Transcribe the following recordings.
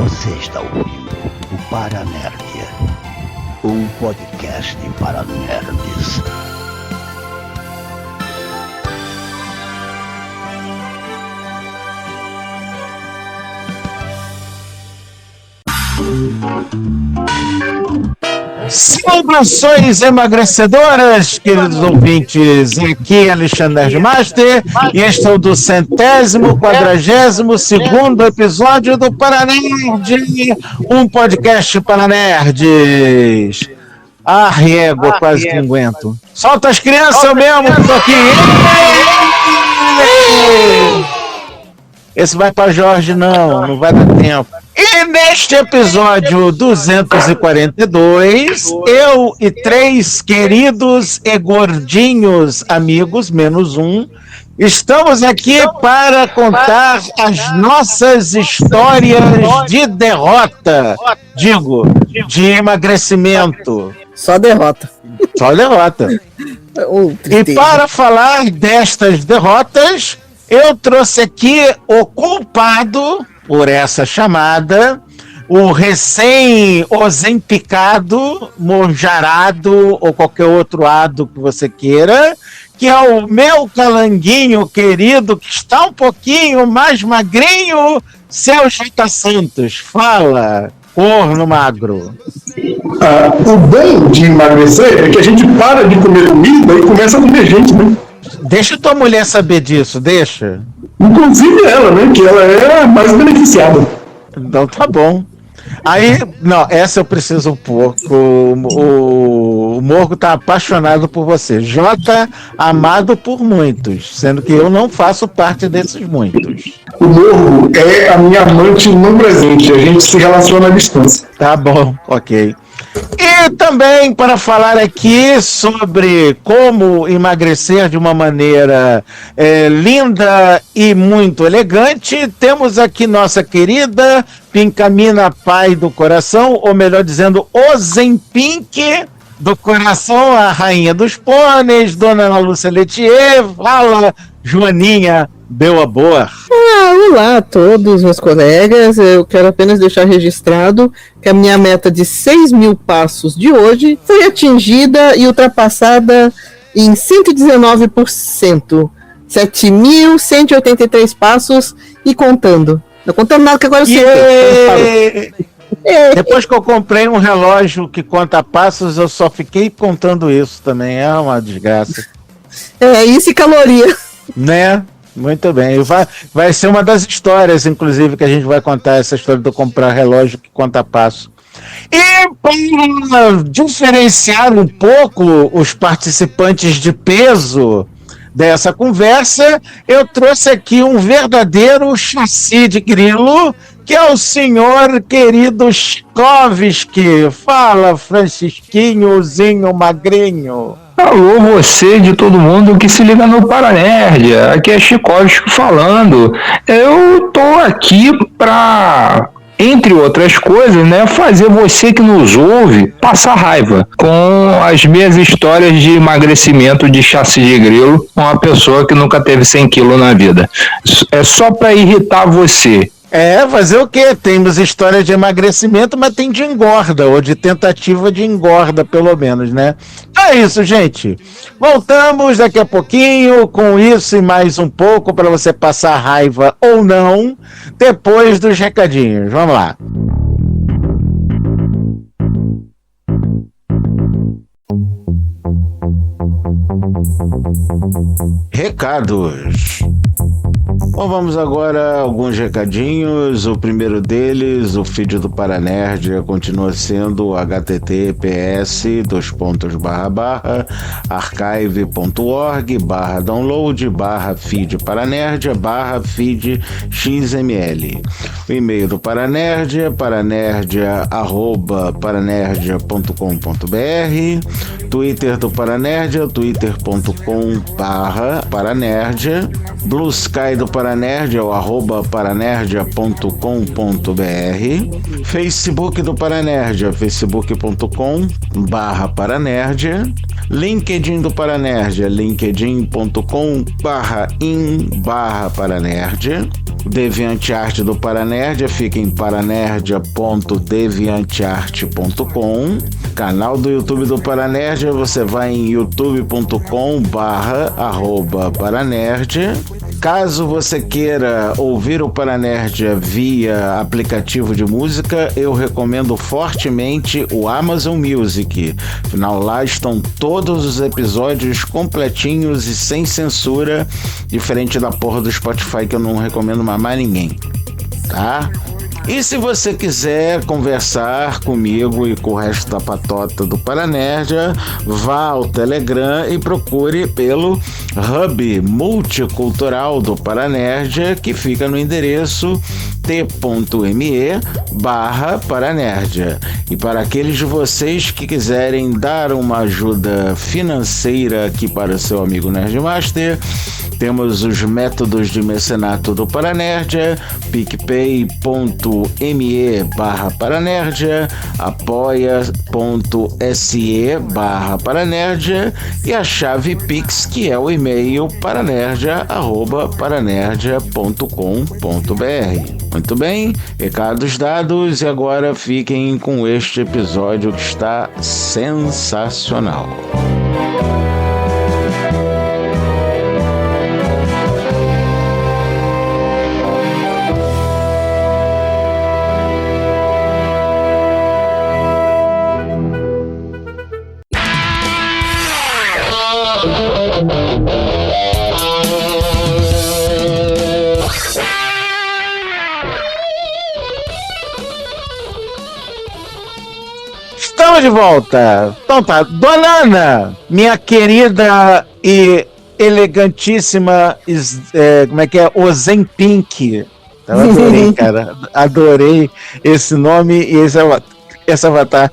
Você está ouvindo o Paranerd, um podcast para nerds. Saudações emagrecedoras, queridos ouvintes. Aqui é Alexandre Nerdmaster e este é o 242º episódio do Paranerd, um podcast para nerds. Régua, quase que não aguento. Solta as crianças mesmo, que tô aqui. Esse vai para Jorge, não vai dar tempo. E neste episódio 242, eu e 3 queridos e gordinhos amigos, menos um, estamos aqui para contar as nossas histórias de derrota, de emagrecimento. Só derrota. Só derrota. E para falar destas derrotas, eu trouxe aqui o culpado por essa chamada, o recém-ozempicado, monjarado ou qualquer outro ado que você queira, que é o meu calanguinho querido, que está um pouquinho mais magrinho, Seu Jota Santos. Fala, corno magro. O bom de emagrecer é que a gente para de comer comida e começa a comer gente, né? Deixa tua mulher saber disso, deixa. Inclusive ela, né? Que ela é a mais beneficiada. Então tá bom. Aí, não, essa eu preciso um pouco. O Morgo tá apaixonado por você. Jota, amado por muitos, sendo que eu não faço parte desses muitos. O Morgo é a minha amante no presente. A gente se relaciona à distância. Tá bom, ok. E também para falar aqui sobre como emagrecer de uma maneira linda e muito elegante, temos aqui nossa querida Pincamina Pai do Coração, ou melhor dizendo, Ozempink do Coração, a rainha dos pôneis, Dona Ana Lúcia Letier. Fala, Joaninha Belabor. Olá a todos meus colegas, eu quero apenas deixar registrado que a minha meta de 6.000 passos de hoje foi atingida e ultrapassada em 119%, 7.183 passos e contando. Não contando nada que agora eu sei. Depois que eu comprei um relógio que conta passos, eu só fiquei contando isso também, é uma desgraça. Isso e caloria. Né? Muito bem. Vai ser uma das histórias, inclusive, que a gente vai contar, essa história de eu comprar relógio que conta passo. E para diferenciar um pouco os participantes de peso dessa conversa, eu trouxe aqui um verdadeiro chassi de grilo, que é o senhor querido Chkovski. Fala, Francisquinhozinho magrinho. Alô, você de todo mundo que se liga no Paranerd, aqui é Chkovski falando. Eu tô aqui pra, entre outras coisas, né, fazer você que nos ouve passar raiva com as minhas histórias de emagrecimento de chassi de grilo com uma pessoa que nunca teve 100 quilos na vida. É só pra irritar você. Fazer o quê? Temos história de emagrecimento, mas tem de engorda, ou de tentativa de engorda, pelo menos, né? É isso, gente. Voltamos daqui a pouquinho com isso e mais um pouco para você passar raiva ou não, depois dos recadinhos. Vamos lá. Recados. Bom, vamos agora a alguns recadinhos. O primeiro deles, o feed do Paranerd continua sendo https://archive.org/download/feed paranerd/feed xml. O e-mail do Paranerd é paranerd@paranerd.com.br. Twitter do Paranerd é twitter.com/paranerd. Blue Sky do Paranerd é o @paranerd.com.br. Facebook do Paranerd é facebook.com/paranerd. LinkedIn do Paranerd é linkedin.com/in/paranerd. DeviantArt do Paranerdia fica em paranerdia.deviantart.com. Canal do YouTube do Paranerdia, você vai em youtube.com/paranerdia. Caso você queira ouvir o Paranerdia via aplicativo de música, eu recomendo fortemente o Amazon Music. Afinal, lá estão todos os episódios completinhos e sem censura, diferente da porra do Spotify, que eu não recomendo mais ninguém, tá? E se você quiser conversar comigo e com o resto da patota do Paranerdia, vá ao Telegram e procure pelo Hub Multicultural do Paranerdia, que fica no endereço t.me/Paranerdia. E para aqueles de vocês que quiserem dar uma ajuda financeira aqui para o seu amigo Nerdmaster, temos os métodos de mecenato do Paranerdia, picpay.me/Paranerdia, apoia.se/Paranerdia e a chave Pix, que é o e-mail paranerdia@paranerdia.com.br. Muito bem, recados dados, e agora fiquem com este episódio que está sensacional. Estamos de volta. Então tá, Dona Ana, minha querida e elegantíssima, como é que é? Ozempink. Eu adorei, cara. Adorei esse nome e esse avatar.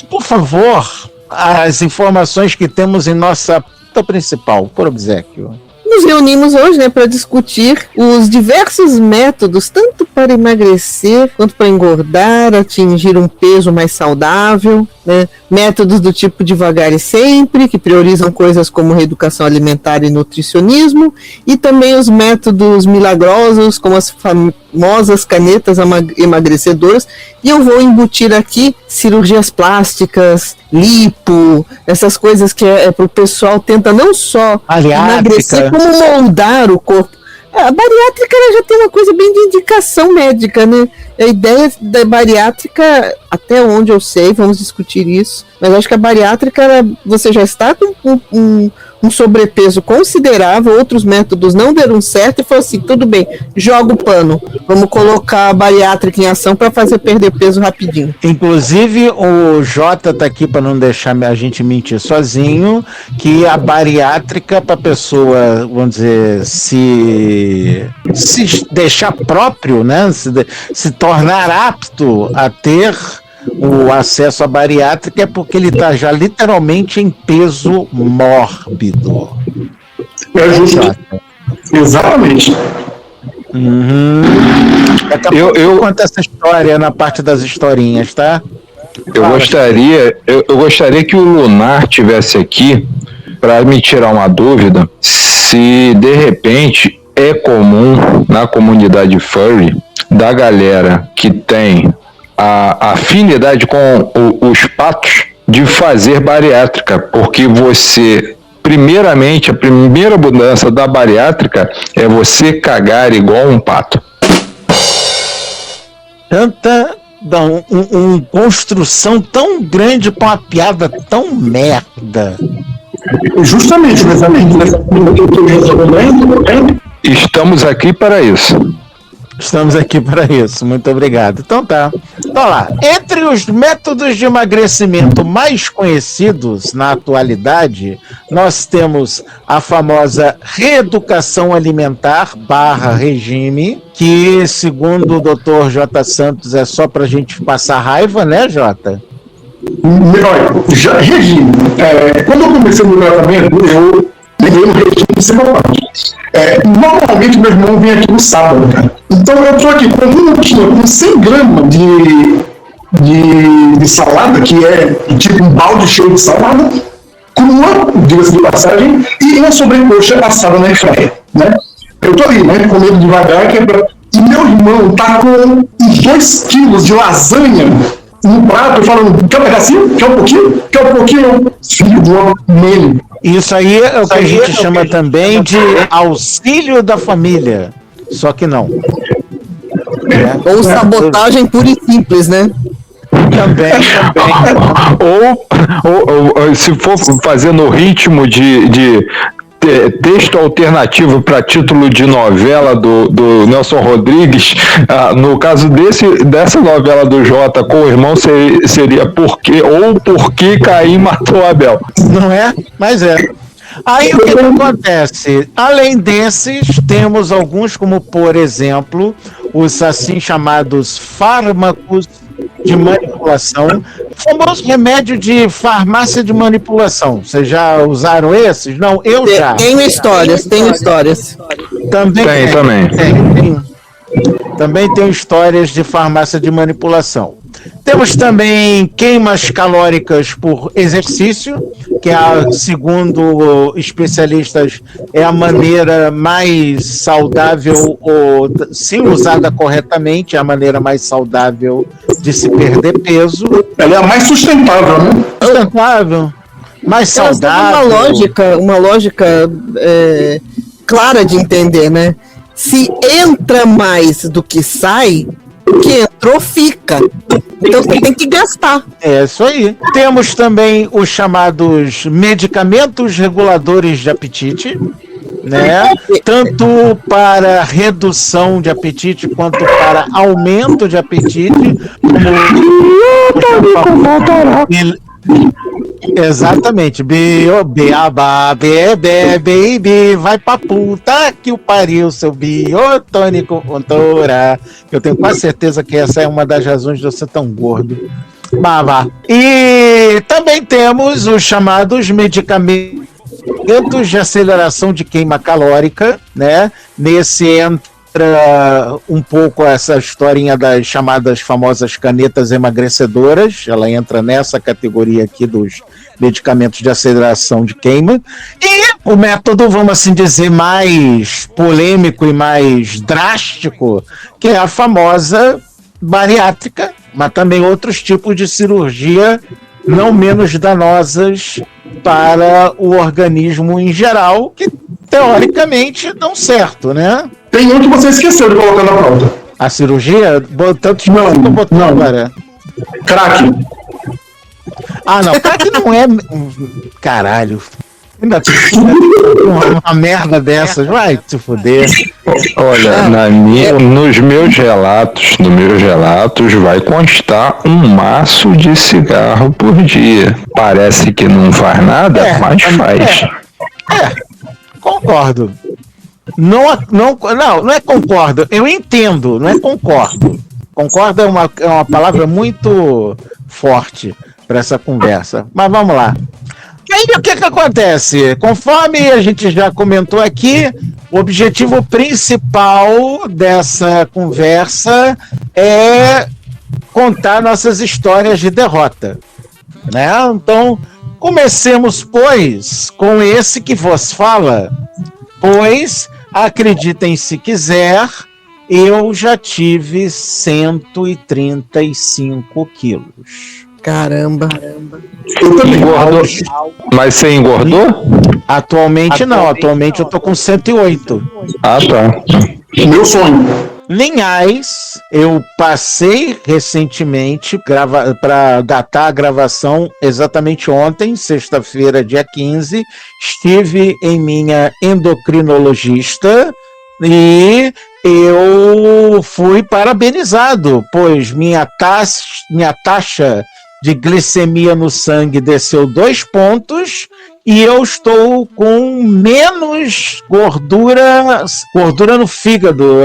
E, por favor, as informações que temos em nossa pauta principal, por obséquio. Nos reunimos hoje, né, para discutir os diversos métodos, tanto para emagrecer quanto para engordar, atingir um peso mais saudável, né? Métodos do tipo devagar e sempre, que priorizam coisas como reeducação alimentar e nutricionismo, e também os métodos milagrosos, como as famosas canetas emagrecedoras, e eu vou embutir aqui cirurgias plásticas, lipo, essas coisas que é para o pessoal tenta não só emagrecer, como moldar o corpo. A bariátrica ela já tem uma coisa bem de indicação médica, né? A ideia da bariátrica, até onde eu sei, vamos discutir isso, mas acho que a bariátrica, você já está com um sobrepeso considerável, outros métodos não deram certo, e falou assim, tudo bem, joga o pano, vamos colocar a bariátrica em ação para fazer perder peso rapidinho. Inclusive, o Jota tá aqui para não deixar a gente mentir sozinho, que a bariátrica, para a pessoa, vamos dizer, se deixar próprio, né, se tornar apto a ter o acesso à bariátrica, é porque ele está já literalmente em peso mórbido. É justo. Exatamente. Eu conto essa história na parte das historinhas, tá? Eu gostaria que o Lunar tivesse aqui para me tirar uma dúvida se de repente é comum na comunidade furry da galera que tem a afinidade com os patos de fazer bariátrica, porque primeiramente, a primeira mudança da bariátrica é você cagar igual um pato. Construção tão grande com uma piada tão merda. Justamente. Estamos aqui para isso. Estamos aqui para isso, muito obrigado. Então tá. Então lá, entre os métodos de emagrecimento mais conhecidos na atualidade, nós temos a famosa reeducação alimentar / regime, que segundo o Dr. J. Santos é só pra gente passar raiva, né, Jota? Olha, regime. Quando eu comecei no tratamento, eu liguei no regime semanalmente. Normalmente meu irmão vem aqui no sábado, cara. Então eu tô aqui com com 100 gramas de salada, que é tipo um balde cheio de salada, crua, diga-se de passagem, e uma sobrecoxa assada na airfryer, né? Eu tô ali, né, comendo devagar, meu irmão tá com uns 2 quilos de lasanha no prato, falando, quer um pedacinho? Quer um pouquinho? Quer um pouquinho? Filho de uma mãe. Isso aí é o que a gente chama também de auxílio da família. Só que não. Ou sabotagem pura e simples, né? Também. Ou se for fazer no ritmo de texto alternativo para título de novela do Nelson Rodrigues, no caso dessa novela do Jota com o irmão seria Por que Caim matou Abel. Não é? Mas é. Aí o que acontece? Além desses, temos alguns, como por exemplo, os assim chamados fármacos de manipulação, o famoso remédio de farmácia de manipulação. Vocês já usaram esses? Não, eu já. Tenho histórias. Também tem histórias de farmácia de manipulação. Temos também queimas calóricas por exercício, que segundo especialistas é a maneira mais saudável, ou se usada corretamente, é a maneira mais saudável de se perder peso. Ela é a mais sustentável, né? Sustentável, mais saudável. Uma lógica clara de entender, né? Se entra mais do que sai, o que entrou fica. Então você tem que gastar. É isso aí. Temos também os chamados medicamentos reguladores de apetite, né? Tanto para redução de apetite quanto para aumento de apetite. Exatamente. Beabá, baby, vai pra puta que o pariu, seu biotônico Fontoura. Eu tenho quase certeza que essa é uma das razões de eu ser tão gordo. Babá. E também temos os chamados medicamentos de aceleração de queima calórica, né? Nesse entra um pouco essa historinha das chamadas famosas canetas emagrecedoras. Ela entra nessa categoria aqui dos medicamentos de aceleração de queima. E o método, vamos assim dizer, mais polêmico e mais drástico, que é a famosa bariátrica, mas também outros tipos de cirurgia não menos danosas para o organismo em geral, que teoricamente dão certo, né? Tem um que você esqueceu de colocar na pauta. A cirurgia? Tanto Não. Agora. Crack. Ah, não. Crack não é... Caralho. Ainda uma merda dessas. Vai se fuder. Olha, nos meus relatos, vai constar um maço de cigarro por dia. Parece que não faz nada, mas faz. Concordo. Não é concordo. Eu entendo, não é concordo. Concordo é uma palavra muito forte para essa conversa. Mas vamos lá. E aí, o que acontece? Conforme a gente já comentou aqui, o objetivo principal dessa conversa é contar nossas histórias de derrota, né? Então, comecemos, pois, com esse que vos fala, pois, acreditem se quiser, eu já tive 135 quilos. Caramba. Eu também. Engordou. Mas você engordou? Atualmente não, atualmente eu tô com 108. Ah, tá. Meu sonho. Linhais, eu passei recentemente para datar a gravação exatamente ontem, sexta-feira, dia 15, estive em minha endocrinologista e eu fui parabenizado, pois minha taxa de glicemia no sangue desceu 2 pontos e eu estou com menos gordura no fígado,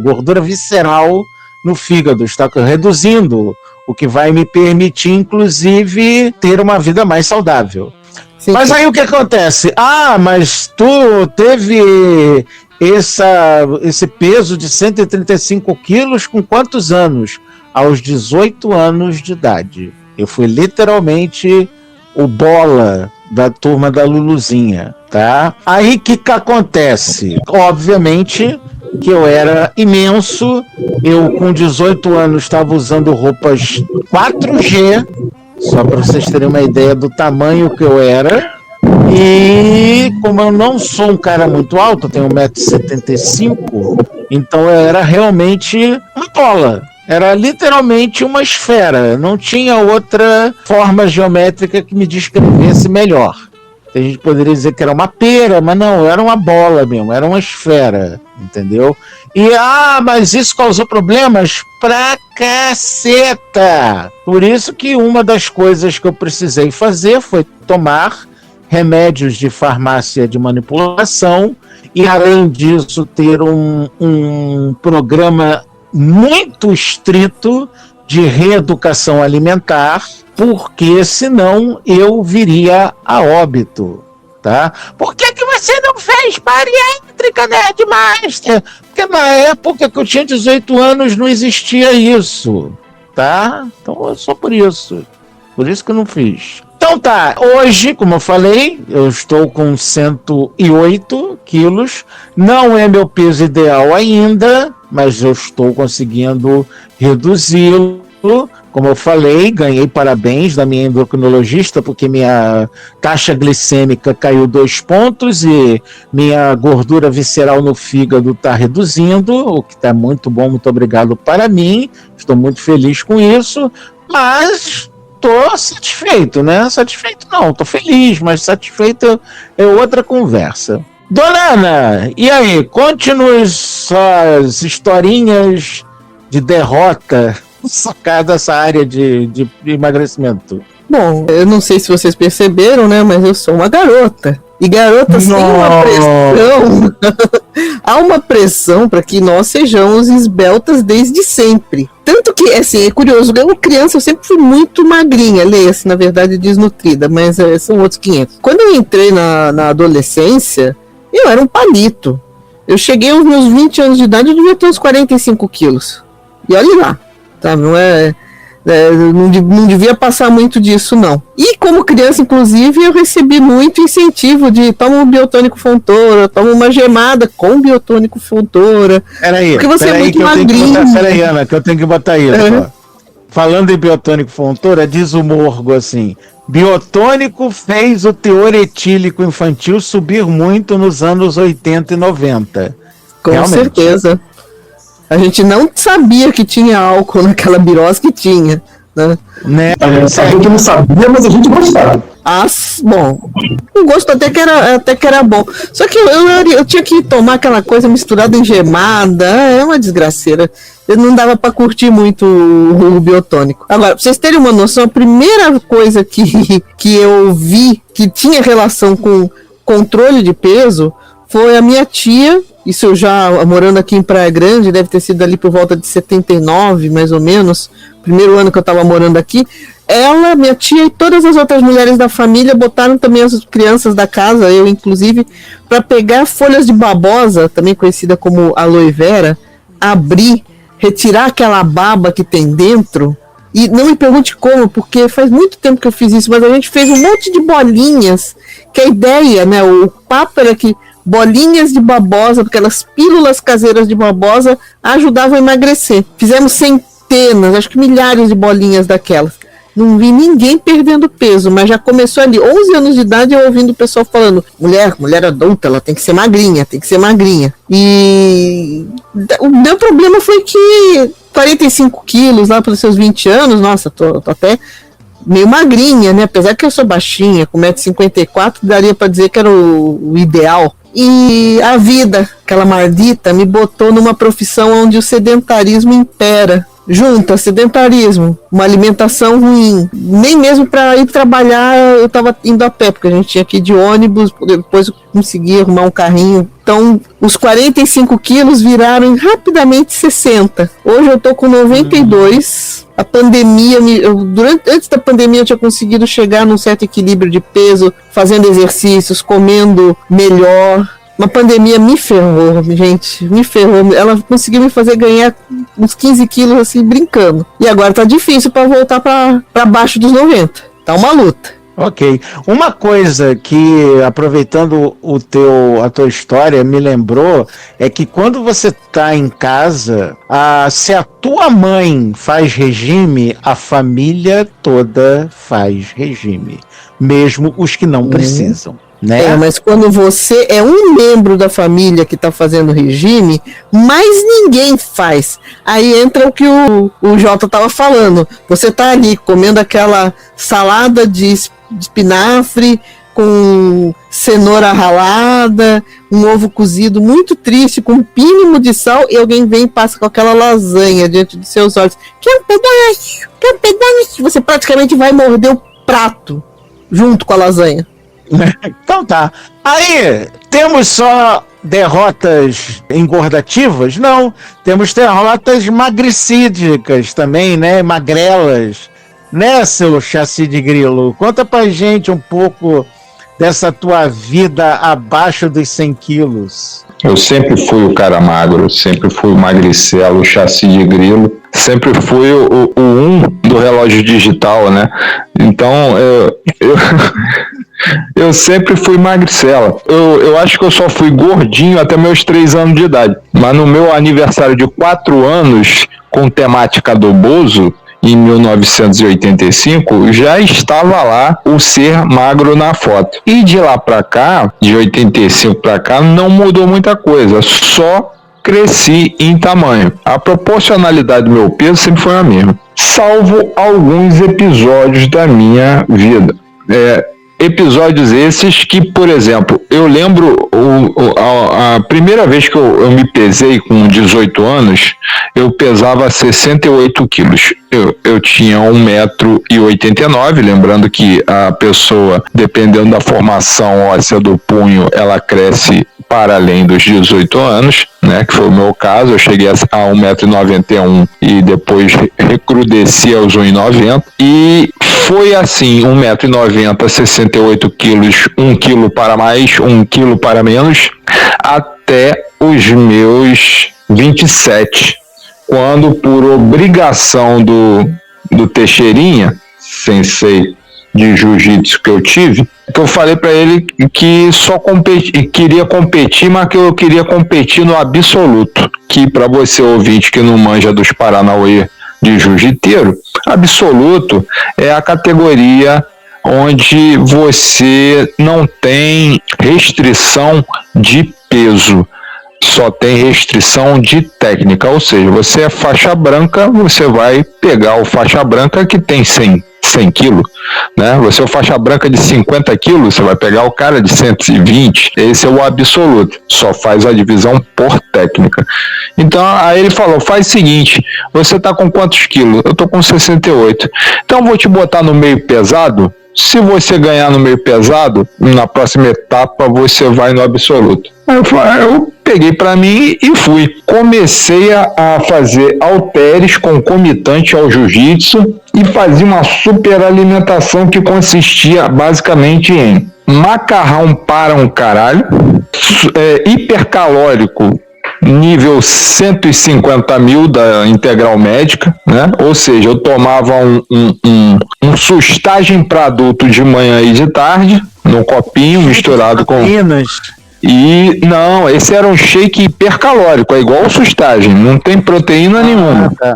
gordura visceral no fígado, está reduzindo, o que vai me permitir, inclusive, ter uma vida mais saudável. Sim. Mas aí o que acontece? Mas tu teve esse peso de 135 quilos com quantos anos? Aos 18 anos de idade. Eu fui literalmente o bola da turma da Luluzinha, tá? Aí o que acontece? Obviamente, que eu era imenso. Eu, com 18 anos, estava usando roupas 4G, só para vocês terem uma ideia do tamanho que eu era. E como eu não sou um cara muito alto, eu tenho 1,75 m, então eu era realmente uma bola. Era literalmente uma esfera. Não tinha outra forma geométrica que me descrevesse melhor. A gente poderia dizer que era uma pera, mas não, era uma bola mesmo, era uma esfera, entendeu? E, mas isso causou problemas pra caceta! Por isso que uma das coisas que eu precisei fazer foi tomar remédios de farmácia de manipulação e, além disso, ter um programa muito estrito de reeducação alimentar, porque senão eu viria a óbito, tá? Por que você não fez bariátrica, Nerdmaster? Porque na época que eu tinha 18 anos não existia isso, tá? Então é só por isso que eu não fiz. Então tá, hoje, como eu falei, eu estou com 108 quilos, não é meu peso ideal ainda, mas eu estou conseguindo reduzi-lo. Como eu falei, ganhei parabéns da minha endocrinologista, porque minha taxa glicêmica caiu 2 pontos e minha gordura visceral no fígado está reduzindo, o que está muito bom, muito obrigado para mim, estou muito feliz com isso, mas estou satisfeito, né? Satisfeito não, estou feliz, mas satisfeito é outra conversa. Dona Ana, e aí, conte-nos suas historinhas de derrota sacada dessa área de emagrecimento. Bom, eu não sei se vocês perceberam, né, mas eu sou uma garota. E garotas têm uma pressão. Há uma pressão para que nós sejamos esbeltas desde sempre. Tanto que, assim, é curioso, eu criança eu sempre fui muito magrinha, leia-se, na verdade, desnutrida, mas são outros 500. Quando eu entrei na adolescência, eu era um palito. Eu cheguei aos meus 20 anos de idade, eu devia ter uns 45 quilos. E olha lá, tá? Não devia passar muito disso, não. E como criança, inclusive, eu recebi muito incentivo de toma um biotônico Fontoura, toma uma gemada com biotônico Fontoura. Porque você é muito magrinho. Peraí, Ana, que eu tenho que botar isso. Falando em biotônico Fontoura, diz o Morgo assim: biotônico fez o teor etílico infantil subir muito nos anos 80 e 90. Com Realmente. Certeza. A gente não sabia que tinha álcool naquela birose que tinha, né? A gente não sabia, mas a gente gostava. Bom, o gosto até que era bom. Só que eu tinha que tomar aquela coisa misturada em gemada, é uma desgraceira. Não dava para curtir muito o biotônico. Agora, pra vocês terem uma noção, a primeira coisa que eu vi que tinha relação com controle de peso foi a minha tia. Isso eu já morando aqui em Praia Grande, deve ter sido ali por volta de 79, mais ou menos, primeiro ano que eu estava morando aqui. Ela, minha tia e todas as outras mulheres da família botaram também as crianças da casa, eu inclusive, para pegar folhas de babosa, também conhecida como aloe vera, abrir, retirar aquela baba que tem dentro. E não me pergunte como, porque faz muito tempo que eu fiz isso, mas a gente fez um monte de bolinhas, que a ideia, né, o papo era que bolinhas de babosa, aquelas pílulas caseiras de babosa ajudavam a emagrecer. Fizemos centenas, acho que milhares de bolinhas daquelas. Não vi ninguém perdendo peso, mas já começou ali, 11 anos de idade, eu ouvindo o pessoal falando, mulher adulta, ela tem que ser magrinha. E o meu problema foi que 45 quilos lá pelos seus 20 anos, nossa, tô até meio magrinha, né? Apesar que eu sou baixinha, com 1,54 m, daria para dizer que era o ideal. E a vida, aquela maldita, me botou numa profissão onde o sedentarismo impera. Junta sedentarismo, uma alimentação ruim. Nem mesmo para ir trabalhar eu estava indo a pé, porque a gente tinha que ir de ônibus, depois eu consegui arrumar um carrinho. Então, os 45 quilos viraram rapidamente 60. Hoje eu tô com 92. A pandemia, antes da pandemia eu tinha conseguido chegar num certo equilíbrio de peso, fazendo exercícios, comendo melhor. Uma pandemia me ferrou, gente, me ferrou. Ela conseguiu me fazer ganhar uns 15 quilos assim, brincando. E agora tá difícil para voltar para baixo dos 90. Tá uma luta. Ok. Uma coisa que, aproveitando a tua história, me lembrou, é que quando você está em casa, se a tua mãe faz regime, a família toda faz regime. Mesmo os que não precisam. Né? Mas quando você é um membro da família que está fazendo regime, mais ninguém faz. Aí entra o que o Jota estava falando. Você está ali comendo aquela salada de espinafre com cenoura ralada, um ovo cozido muito triste, com um mínimo de sal, e alguém vem e passa com aquela lasanha diante dos seus olhos. Quer um pedaço? Quer um pedaço? Você praticamente vai morder o prato junto com a lasanha. Então tá. Aí, temos só derrotas engordativas? Não. Temos derrotas magricídicas também, né? Magrelas. Né, seu chassi de grilo? Conta pra gente um pouco dessa tua vida abaixo dos 100 quilos. Eu sempre fui o cara magro, sempre fui o magricelo, o chassi de grilo. Sempre fui o do relógio digital, né? Então, eu sempre fui magricela. Eu acho que eu só fui gordinho até meus 3 anos de idade. Mas no meu aniversário de 4 anos, com temática do Bozo, em 1985, já estava lá o ser magro na foto. E de lá para cá, de 85 para cá, não mudou muita coisa, só cresci em tamanho. A proporcionalidade do meu peso sempre foi a mesma, salvo alguns episódios da minha vida. Episódios esses que, por exemplo, eu lembro a primeira vez que eu me pesei com 18 anos, eu pesava 68 quilos. Eu tinha 1,89 m, lembrando que a pessoa, dependendo da formação óssea do punho, ela cresce para além dos 18 anos, né, que foi o meu caso. Eu cheguei a 1,91 m e depois recrudesci aos 1,90 m, e foi assim, 1,90 m, 68 quilos, 1 quilo para mais, 1 quilo para menos, até os meus 27, quando, por obrigação do Teixeirinha, sensei de jiu-jitsu que eu tive, que eu falei para ele que só queria competir, mas que eu queria competir no absoluto. Que, para você ouvinte que não manja dos Paranauê de jiu-jiteiro, absoluto é a categoria onde você não tem restrição de peso, só tem restrição de técnica. Ou seja, você é faixa branca, você vai pegar o faixa branca que tem 100 quilos, né? Você é o faixa branca de 50 quilos, você vai pegar o cara de 120, esse é o absoluto, só faz a divisão por técnica. Então, aí ele falou, faz o seguinte, você tá com quantos quilos? Eu tô com 68, então vou te botar no meio pesado. Se você ganhar no meio pesado, na próxima etapa você vai no absoluto. Aí eu peguei para mim e fui. Comecei a fazer halteres concomitante ao jiu-jitsu e fazia uma super alimentação que consistia basicamente em macarrão para um caralho, hipercalórico, nível 150 mil da Integral Médica, né? Ou seja, eu tomava um sustagem para adulto de manhã e de tarde, num copinho misturado com... E não, esse era um shake hipercalórico, é igual o sustagem, não tem proteína nenhuma. Tá.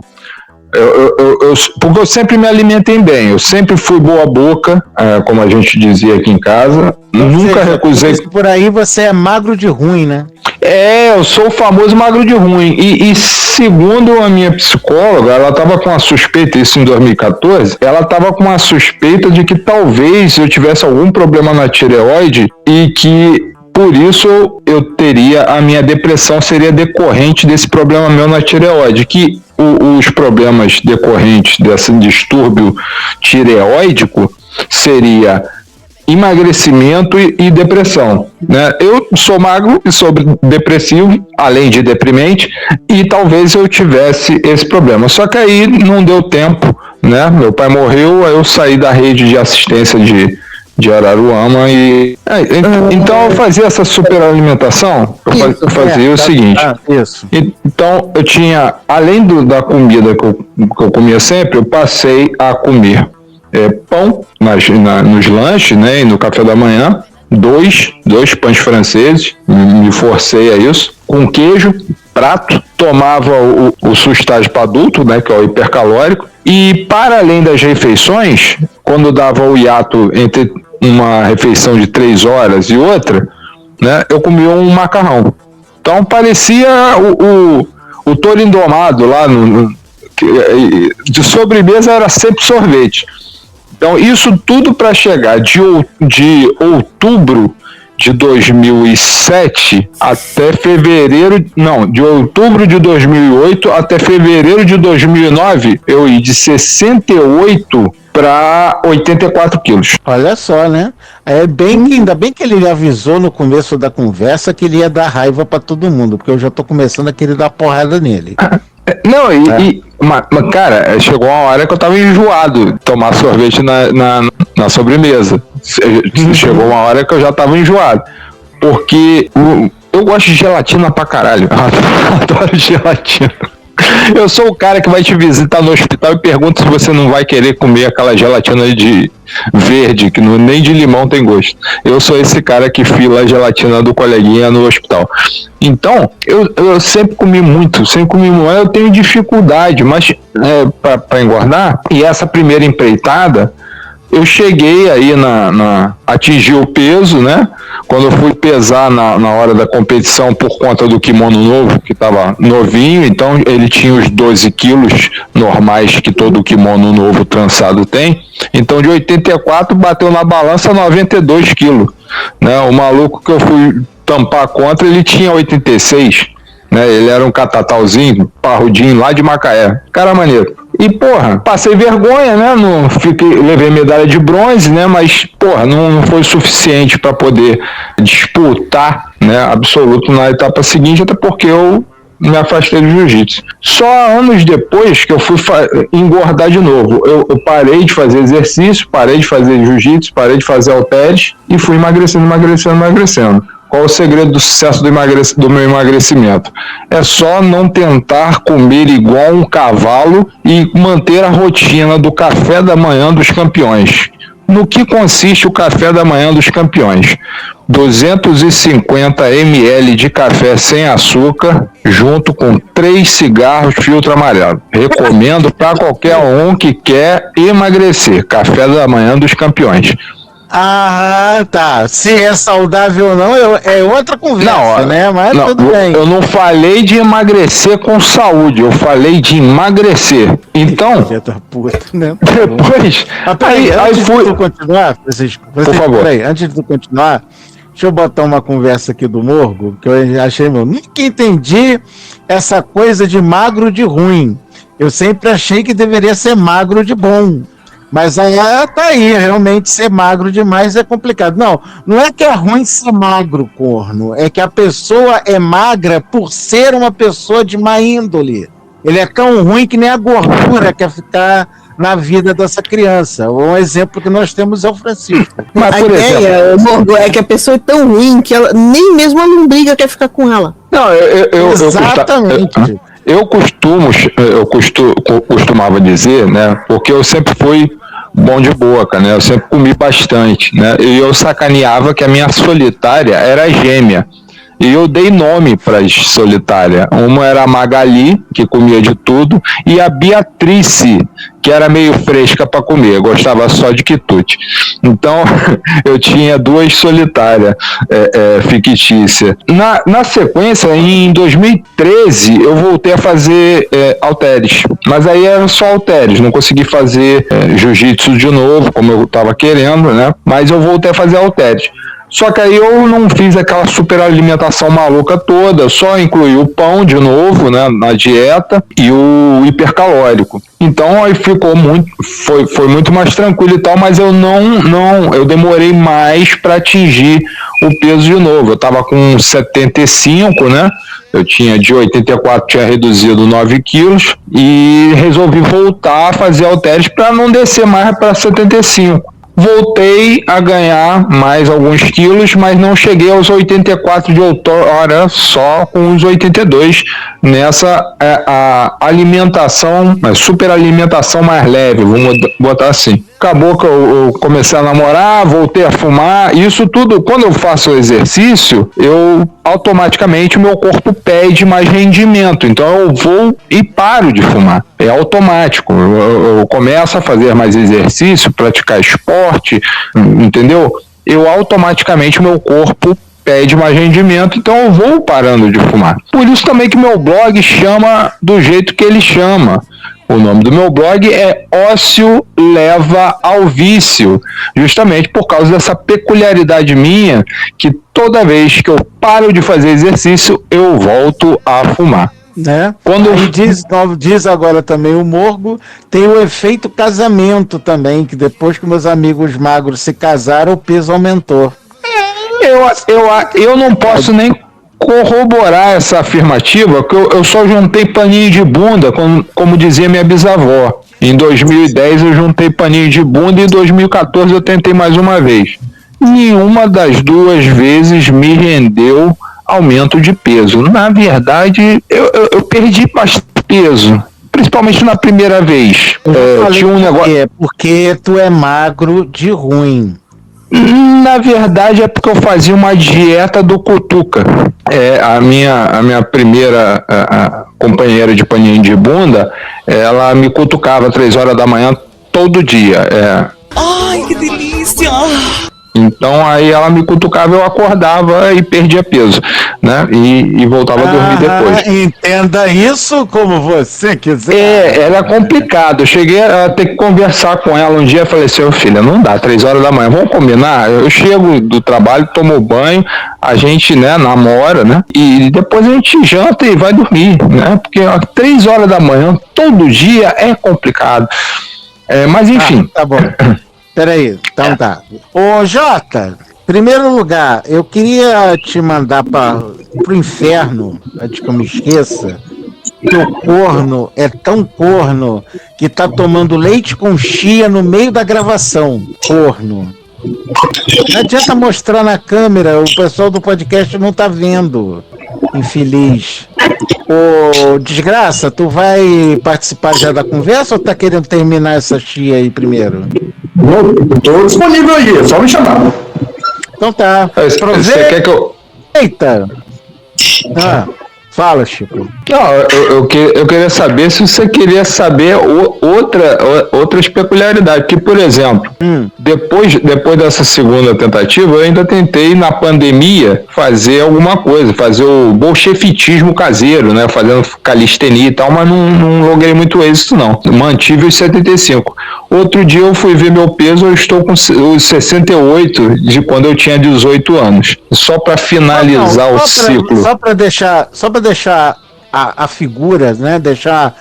Porque eu sempre me alimentei bem, eu sempre fui boa boca, como a gente dizia aqui em casa, nunca recusei. Por aí você é magro de ruim, né? Eu sou o famoso magro de ruim. E segundo a minha psicóloga, ela estava com a suspeita, isso em 2014, ela estava com a suspeita de que talvez eu tivesse algum problema na tireoide e que por isso eu teria, a minha depressão seria decorrente desse problema meu na tireoide, que os problemas decorrentes desse distúrbio tireoídico seria emagrecimento e depressão, né? Eu sou magro e sou depressivo, além de deprimente, e talvez eu tivesse esse problema. Só que aí não deu tempo, né? Meu pai morreu, aí eu saí da rede de assistência de Araruama e... então eu fazia essa super alimentação, eu fazia o seguinte, então eu tinha, além da comida que eu comia sempre, eu passei a comer pão nos lanches, né, e no café da manhã, dois pães franceses, me forcei a isso, com queijo, prato, tomava o Sustase para adulto, né, que é o hipercalórico, e para além das refeições, quando dava o hiato entre uma refeição de 3 horas e outra, né, eu comia um macarrão. Então parecia o touro indomado lá, de sobremesa era sempre sorvete. Então isso tudo para chegar de outubro de 2007 até de outubro de 2008 até fevereiro de 2009, eu ia de 68 para 84 quilos. Olha só, né? Ainda bem que ele avisou no começo da conversa que ele ia dar raiva pra todo mundo, porque eu já tô começando a querer dar porrada nele. Não, mas, cara, chegou uma hora que eu tava enjoado de tomar sorvete na sobremesa. Chegou uma hora que eu já tava enjoado. Porque eu gosto de gelatina pra caralho. Eu adoro gelatina. Eu sou o cara que vai te visitar no hospital e pergunta se você não vai querer comer aquela gelatina de verde, que nem de limão tem gosto. Eu sou esse cara que fila a gelatina do coleguinha no hospital. Então, eu sempre comi muito, eu tenho dificuldade, mas para engordar, e essa primeira empreitada, eu cheguei aí atingir o peso, né? Quando eu fui pesar na hora da competição, por conta do kimono novo, que estava novinho, então ele tinha os 12 quilos normais que todo kimono novo trançado tem. Então de 84 bateu na balança 92 quilos, né? O maluco que eu fui tampar contra, ele tinha 86, né? Ele era um catatauzinho, parrudinho lá de Macaé. Cara maneiro. E, porra, passei vergonha, né? Levei medalha de bronze, né? Mas, porra, não foi suficiente para poder disputar, né, absoluto na etapa seguinte, até porque eu me afastei do jiu-jitsu. Só anos depois que eu fui engordar de novo. Eu parei de fazer exercício, parei de fazer jiu-jitsu, parei de fazer halteres e fui emagrecendo. Qual o segredo do sucesso do meu emagrecimento? É só não tentar comer igual um cavalo e manter a rotina do café da manhã dos campeões. No que consiste o café da manhã dos campeões? 250 ml de café sem açúcar, junto com 3 cigarros filtro amarelo. Recomendo para qualquer um que quer emagrecer. Café da manhã dos campeões. Ah, tá. Se é saudável ou não, é outra conversa, né? Mas tudo bem. Eu não falei de emagrecer com saúde, eu falei de emagrecer. Então, puta, né? Depois, antes de tu continuar, Francisco, por favor. Peraí, antes de tu continuar, deixa eu botar uma conversa aqui do Morgo, que eu achei, nunca entendi essa coisa de magro de ruim. Eu sempre achei que deveria ser magro de bom. Mas aí tá aí, realmente ser magro demais é complicado. Não é que é ruim ser magro, corno. É que a pessoa é magra por ser uma pessoa de má índole. Ele é tão ruim que nem a gordura quer ficar na vida dessa criança. Um exemplo que nós temos é o Francisco. Mas, por ideia, Morgo, é que a pessoa é tão ruim que ela, nem mesmo a lombriga quer ficar com ela. Não, Exatamente. Eu costumava dizer, né, porque eu sempre fui bom de boca, né? Eu sempre comi bastante, né? E eu sacaneava que a minha solitária era gêmea. E eu dei nome para as solitárias. Uma era a Magali, que comia de tudo, e a Beatrice, que era meio fresca para comer, eu gostava só de quitute. Então, eu tinha 2 solitárias fictícias. Na sequência, em 2013, eu voltei a fazer halteres, mas aí era só halteres, não consegui fazer jiu-jitsu de novo, como eu estava querendo, né? Mas eu voltei a fazer halteres. Só que aí eu não fiz aquela super alimentação maluca toda, só incluí o pão de novo, né, na dieta e o hipercalórico. Então aí foi muito mais tranquilo e tal, mas eu eu demorei mais para atingir o peso de novo. Eu tava com 75, né? Eu tinha de 84, tinha reduzido 9 quilos e resolvi voltar a fazer halteres para não descer mais para 75. Voltei a ganhar mais alguns quilos, mas não cheguei aos 84 de outrora, só com os 82 nessa a alimentação, a superalimentação mais leve, vamos botar assim. acabou que eu comecei a namorar, voltei a fumar, isso tudo, quando eu faço o exercício, automaticamente o meu corpo pede mais rendimento, então eu vou e paro de fumar, é automático, eu começo a fazer mais exercício, praticar esporte, entendeu? Automaticamente o meu corpo pede mais rendimento, então eu vou parando de fumar. Por isso também que meu blog chama do jeito que ele chama. O nome do meu blog é Ócio Leva ao Vício, justamente por causa dessa peculiaridade minha, que toda vez que eu paro de fazer exercício, eu volto a fumar. Né? Quando Aí diz agora também o Morgo, tem o efeito casamento também, que depois que meus amigos magros se casaram, o peso aumentou. Eu não posso nem corroborar essa afirmativa, porque eu só juntei paninho de bunda, como dizia minha bisavó. Em 2010 eu juntei paninho de bunda e em 2014 eu tentei mais uma vez. Nenhuma das duas vezes me rendeu aumento de peso. Na verdade, eu perdi bastante peso, principalmente na primeira vez. Tinha um negócio... Porque tu é magro de ruim. Na verdade é porque eu fazia uma dieta do Cutuca. A minha primeira companheira de paninho de bunda, ela me cutucava 3 horas da manhã todo dia. Ai, que delícia! Então aí ela me cutucava, eu acordava e perdia peso, né? E voltava a dormir depois. Entenda isso como você quiser. Era complicado. Eu cheguei a ter que conversar com ela um dia, falei assim, filha, não dá, 3 horas da manhã, vamos combinar? Eu chego do trabalho, tomo banho, a gente, né, namora, né? E depois a gente janta e vai dormir, né? Porque 3 horas da manhã, todo dia, é complicado. Mas enfim. Tá bom. Peraí, então tá. Ô Jota, em primeiro lugar, eu queria te mandar pro inferno, antes que eu me esqueça, que o corno é tão corno que tá tomando leite com chia no meio da gravação. Corno. Não adianta mostrar na câmera, o pessoal do podcast não tá vendo. Infeliz. Ô, desgraça, tu vai participar já da conversa ou tá querendo terminar essa chia aí primeiro? Estou disponível aí, é só me chamar. Então tá. Você quer que eu... Eita! Fala, Chico. Não, eu queria saber se você queria saber outras peculiaridades. Que, por exemplo, depois dessa segunda tentativa, eu ainda tentei, na pandemia, fazer alguma coisa, fazer o bolchevitismo caseiro, né? Fazendo calistenia e tal, mas não logrei muito êxito, não. Mantive os 75. Outro dia eu fui ver meu peso, eu estou com os 68 de quando eu tinha 18 anos. Só para finalizar o ciclo. Só para deixar a figura, né? Deixar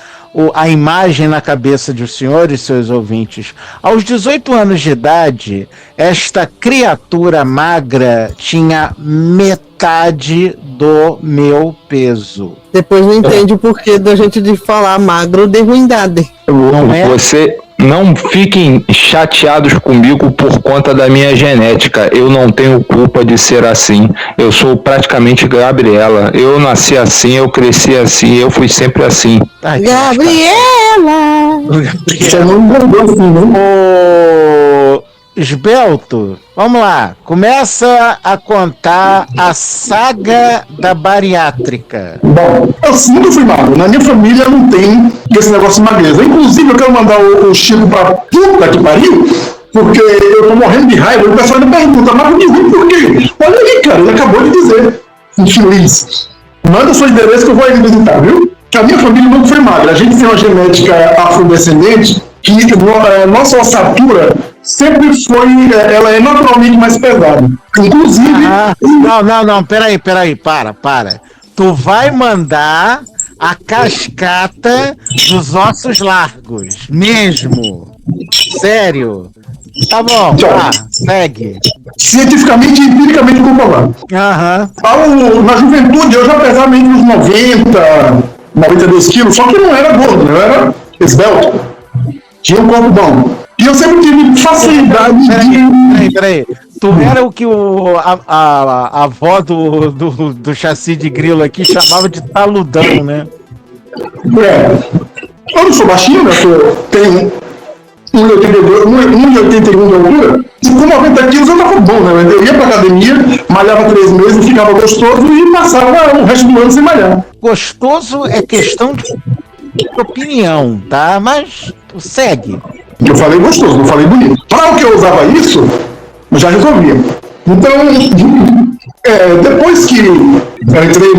a imagem na cabeça dos senhores, seus ouvintes. Aos 18 anos de idade, esta criatura magra tinha metade do meu peso. Depois não entende o porquê da gente de falar magro de ruindade. Não é? Você não fiquem chateados comigo por conta da minha genética. Eu não tenho culpa de ser assim. Eu sou praticamente Gabriela. Eu nasci assim, eu cresci assim, eu fui sempre assim. Ai, Gabriela! Você não entendeu assim, né? Ô, Esbelto, vamos lá. Começa a contar a saga da bariátrica. Bom, eu nunca fui magro. Na minha família não tem esse negócio de magreza. Inclusive, eu quero mandar o Chico pra puta que pariu, porque eu tô morrendo de raiva. O pessoal ainda pergunta, magro de ruim por quê? Olha aí, cara, ele acabou de dizer. Infeliz. Manda seu endereço que eu vou aí visitar, viu? A minha família nunca foi magra. A gente tem uma genética afrodescendente que nossa ossatura sempre foi, ela é naturalmente mais pesada. Inclusive... Não, peraí, para. Tu vai mandar a cascata dos ossos largos, mesmo? Sério? Tá bom, segue. Cientificamente e empiricamente comprovado. Na juventude, eu já pesava entre os 92 quilos, só que não era gordo, eu era esbelto. Tinha um corpo bom. E eu sempre tive facilidade de... Peraí. Tu era o que a avó do chassi de grilo aqui chamava de taludão, né? Eu não sou baixinho, né? Eu tenho 1,81 de altura, e com 90 quilos eu tava bom, né? Eu ia pra academia, malhava 3 meses, ficava gostoso e passava o resto do ano sem malhar. Gostoso é questão de opinião, tá? Mas segue. Eu falei gostoso, não falei bonito. Para o que eu usava isso, eu já resolvia. Então, depois que eu entrei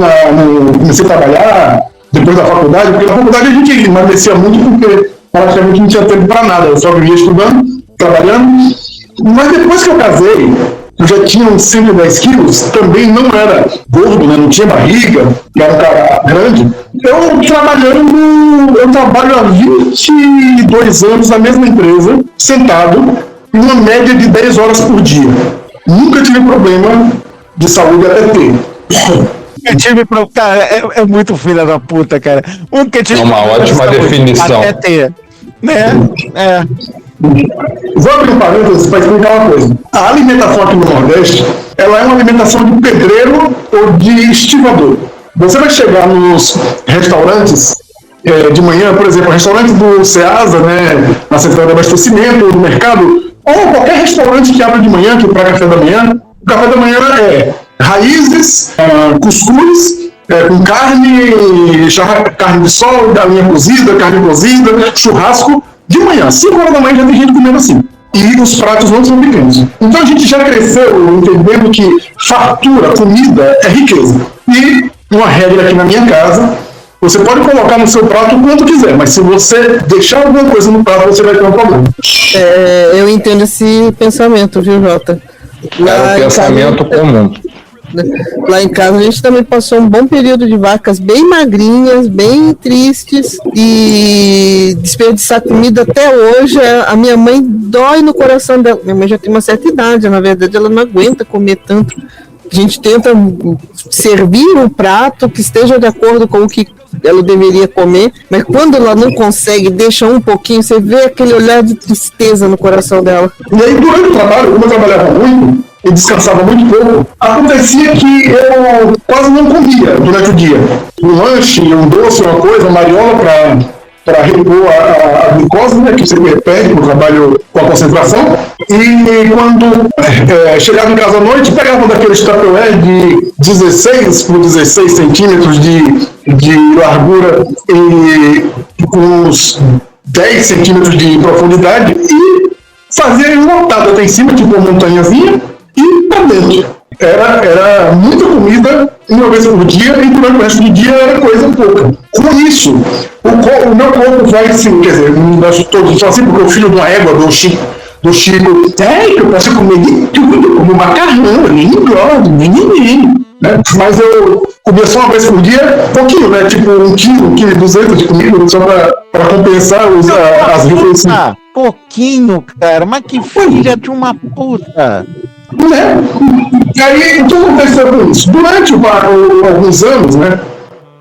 comecei a trabalhar, depois da faculdade, porque na faculdade a gente emagrecia muito porque praticamente não tinha tempo para nada, eu só vivia estudando, trabalhando. Mas depois que eu casei, eu já tinha uns 110 quilos, também não era gordo, né? Não tinha barriga, era um cara grande. Eu trabalho há 22 anos na mesma empresa, sentado, em uma média de 10 horas por dia. Nunca tive problema de saúde até ter. Eu tive cara, é muito filha da puta, cara. Nunca tive uma ótima definição. Até ter. Né? Vou abrir um parênteses para explicar uma coisa. A alimentação aqui no Nordeste, ela é uma alimentação de pedreiro ou de estivador. Você vai chegar nos restaurantes de manhã, por exemplo, o restaurante do Ceasa, né, na central de abastecimento, no mercado, ou qualquer restaurante que abre de manhã, que para café da manhã, o café da manhã é raízes, cuscuz, com carne de sol, galinha cozida, carne cozida, churrasco. De manhã, 5 horas da manhã já tem gente comendo assim. E os pratos não são pequenos. Então a gente já cresceu entendendo que fartura, comida é riqueza. E uma regra aqui na minha casa, você pode colocar no seu prato o quanto quiser, mas se você deixar alguma coisa no prato, você vai ter um problema. Eu entendo esse pensamento, viu, Jota? É um pensamento comum. Lá em casa a gente também passou um bom período de vacas bem magrinhas, bem tristes, e desperdiçar comida até hoje. A minha mãe dói no coração dela. Minha mãe já tem uma certa idade, na verdade ela não aguenta comer tanto. A gente tenta servir um prato que esteja de acordo com o que ela deveria comer, mas quando ela não consegue, deixa um pouquinho, você vê aquele olhar de tristeza no coração dela. E aí durante o trabalho, como eu trabalhava muito e descansava muito pouco, acontecia que eu quase não comia durante o dia. Um lanche, um doce, uma coisa, uma mariola para repor a glicose, né, que você perde no trabalho com a concentração. E quando chegava em casa à noite, pegava daqueles Tupperware de 16 por 16 centímetros de largura e com uns 10 centímetros de profundidade e fazia enlatada até em cima, tipo uma montanhazinha, e para dentro. Era muita comida uma vez por dia e durante o resto do dia era coisa pouca. Com isso, o meu corpo vai se... Quer dizer, nós todos só assim porque o filho de uma égua do Chico, eu posso comer de tudo, como macarrão, eu nem engordo, nem. Né? Mas eu comia só uma vez por dia, pouquinho, né? Tipo 1 quilo, 1,2 kg de comida, só para compensar as refeições. Pouquinho, cara, mas que filha de uma puta! Né? E aí, o que aconteceu com isso? Durante alguns anos, né,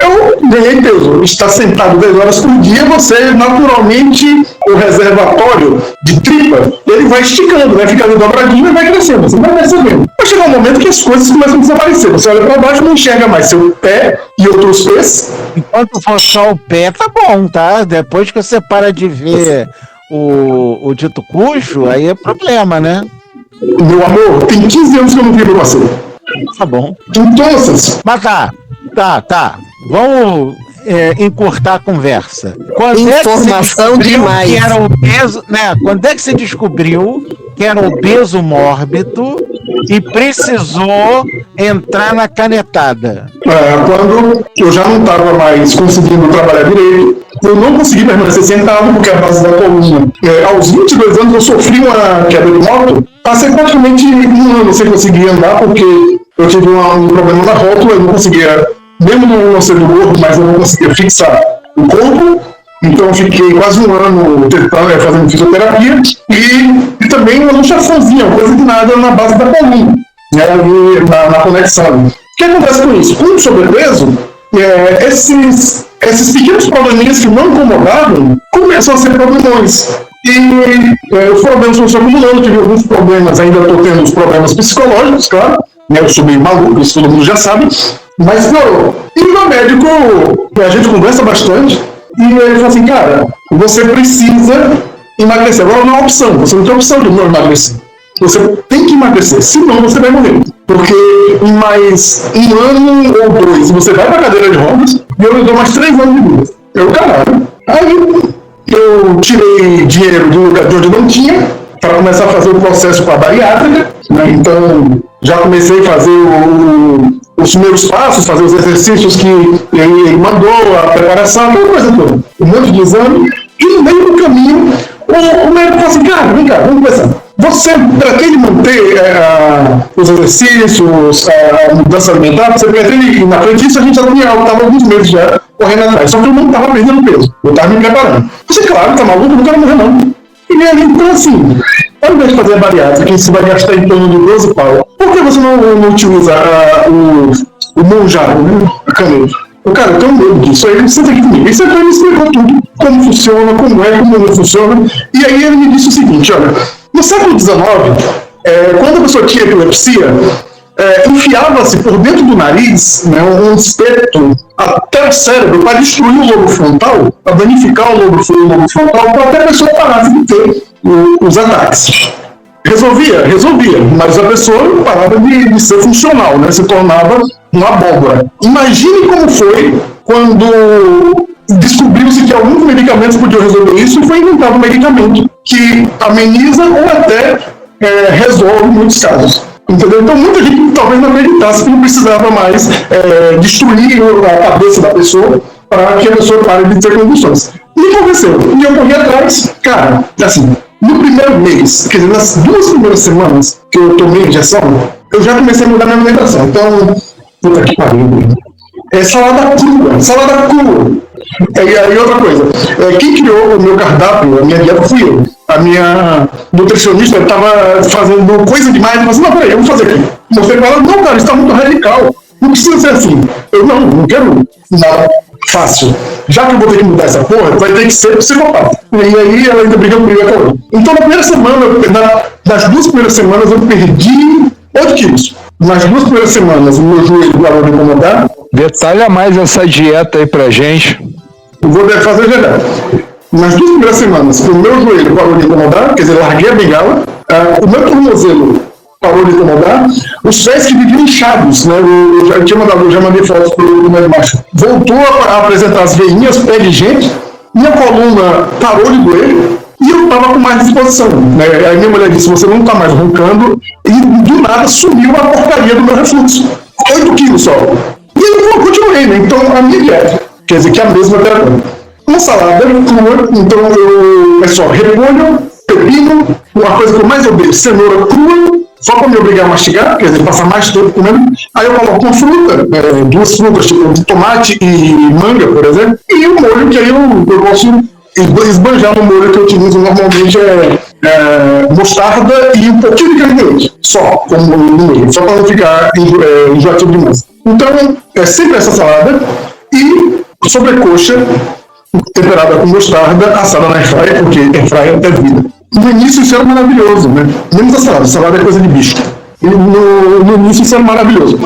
eu ganhei peso. Estar sentado 10 horas por dia, você, naturalmente, o reservatório de tripa, ele vai esticando, vai ficando dobradinho e vai crescendo. Você vai percebendo. Vai chegar um momento que as coisas começam a desaparecer. Você olha para baixo e não enxerga mais seu pé e outros pés. Enquanto for só o pé, tá bom, tá? Depois que você para de ver o dito cujo, aí é problema, né? Meu amor, tem 15 anos que eu não vi você. Tá bom. Então, mas tá. Vamos encurtar a conversa. Quando informação demais. Que era obeso, né? Quando é que você descobriu que era obeso mórbido e precisou entrar na canetada? Quando eu já não estava mais conseguindo trabalhar direito, eu não consegui permanecer sentado porque a base da coluna. Aos 22 anos eu sofri uma queda de moto, passei praticamente 1 ano sem conseguir andar porque eu tive um problema na rótula, eu não conseguia, mesmo não sendo gordo, mas eu não conseguia fixar o corpo. Então eu fiquei quase 1 ano tentando, fazendo fisioterapia e também uma luxaçãozinha, coisa de nada na base da coluna, né, ali na conexão. O que acontece com isso? Com o sobrepeso, esses pequenos probleminhas que não incomodavam começam a ser problemões. E os problemas vão se acumulando, tive alguns problemas, ainda estou tendo os problemas psicológicos, claro, né, eu sou meio maluco, isso todo mundo já sabe, mas piorou. E o meu médico, a gente conversa bastante, e ele falou assim, cara, você precisa emagrecer. Agora não é uma opção, você não tem opção de não emagrecer. Você tem que emagrecer, senão você vai morrer. Porque em mais 1 ano ou 2 você vai pra cadeira de rodas e eu dou mais 3 anos de vida. Caralho. Aí eu tirei dinheiro do lugar de onde não tinha para começar a fazer o processo com a bariátrica, né? Então já comecei a fazer os primeiros passos, fazer os exercícios que ele mandou, a preparação, aquela coisa toda. Um monte de exame. E no meio do caminho, o médico falou assim, cara, vem cá, vamos conversar. Você pretende manter os exercícios, a mudança alimentar? Você pretende, e na frente disso a gente já estava alguns meses já correndo atrás, só que eu não estava perdendo peso, eu estava me preparando. Você, claro, tá maluco, eu não quero morrer não. E aí, então assim, ao invés de fazer a bariátrica, que você vai gastar em torno de 12 pau, por que você não utiliza o monjaro, né? A caneta? Cara, eu tenho medo disso. Aí ele senta aqui comigo. E você me explicou tudo, como funciona, como é, como não funciona. E aí ele me disse o seguinte, olha, no século XIX, quando a pessoa tinha epilepsia, enfiava-se por dentro do nariz, né, um espeto até o cérebro para destruir o lobo frontal, para danificar o lobo frontal, para até a pessoa parar de ter os ataques. Resolvia, mas a pessoa parava de ser funcional, né? Se tornava uma abóbora. Imagine como foi quando descobriu-se que alguns medicamentos podiam resolver isso e foi inventado um medicamento que ameniza ou até resolve muitos casos. Entendeu? Então muita gente talvez não acreditasse que não precisava mais destruir a cabeça da pessoa para que a pessoa pare de ter convulsões. Me convenceu. E eu corri atrás, cara, assim, no primeiro mês, quer dizer, nas 2 primeiras semanas que eu tomei a injeção, eu já comecei a mudar minha alimentação. Então, puta que pariu. Salada crua. E aí outra coisa, quem criou o meu cardápio, a minha dieta, fui eu. A minha nutricionista estava fazendo coisa demais, eu falei assim, não, peraí, eu vou fazer aqui. Mostrei para ela, não, cara, isso está muito radical. Não precisa ser assim. Eu não quero nada fácil. Já que eu vou ter que mudar essa porra, vai ter que ser psicopata. E aí ela ainda briga comigo até hoje. Então na primeira semana, nas 2 primeiras semanas, eu perdi 8 quilos. Nas 2 primeiras semanas, o meu joelho parou de incomodar. Detalha mais essa dieta aí pra gente. Eu vou fazer verdade. Nas 2 primeiras semanas, o meu joelho parou de incomodar, quer dizer, larguei a bengala, o meu tornozelo parou de incomodar, os pés que viviam inchados, né? Eu já mandei fotos para o médico macho. Voltou a apresentar as veinhas, pé de gente, minha coluna parou de doer e eu estava com mais disposição. Né? Aí minha mulher disse, você não está mais roncando, e do nada sumiu a porcaria do meu refluxo. 8 quilos só. E eu continuei, né? Então a minha dieta, quer dizer que é a mesma terapia. Uma salada crua, então é só repolho, pepino, uma coisa que eu mais odeio, cenoura crua, só para me obrigar a mastigar, quer dizer, passar mais tempo comendo. Aí eu coloco uma fruta, 2 frutas, tipo tomate e manga, por exemplo, e o molho que aí eu posso esbanjar no molho que eu utilizo normalmente mostarda e um pouquinho de creme de leite, só, como no meio, só para não ficar enjoativo demais. Então, é sempre essa salada e sobrecoxa temperada com mostarda, assada na airfryer, porque airfryer é vida. No início isso era maravilhoso, né? Menos a salada é coisa de bicho. E no início isso era maravilhoso.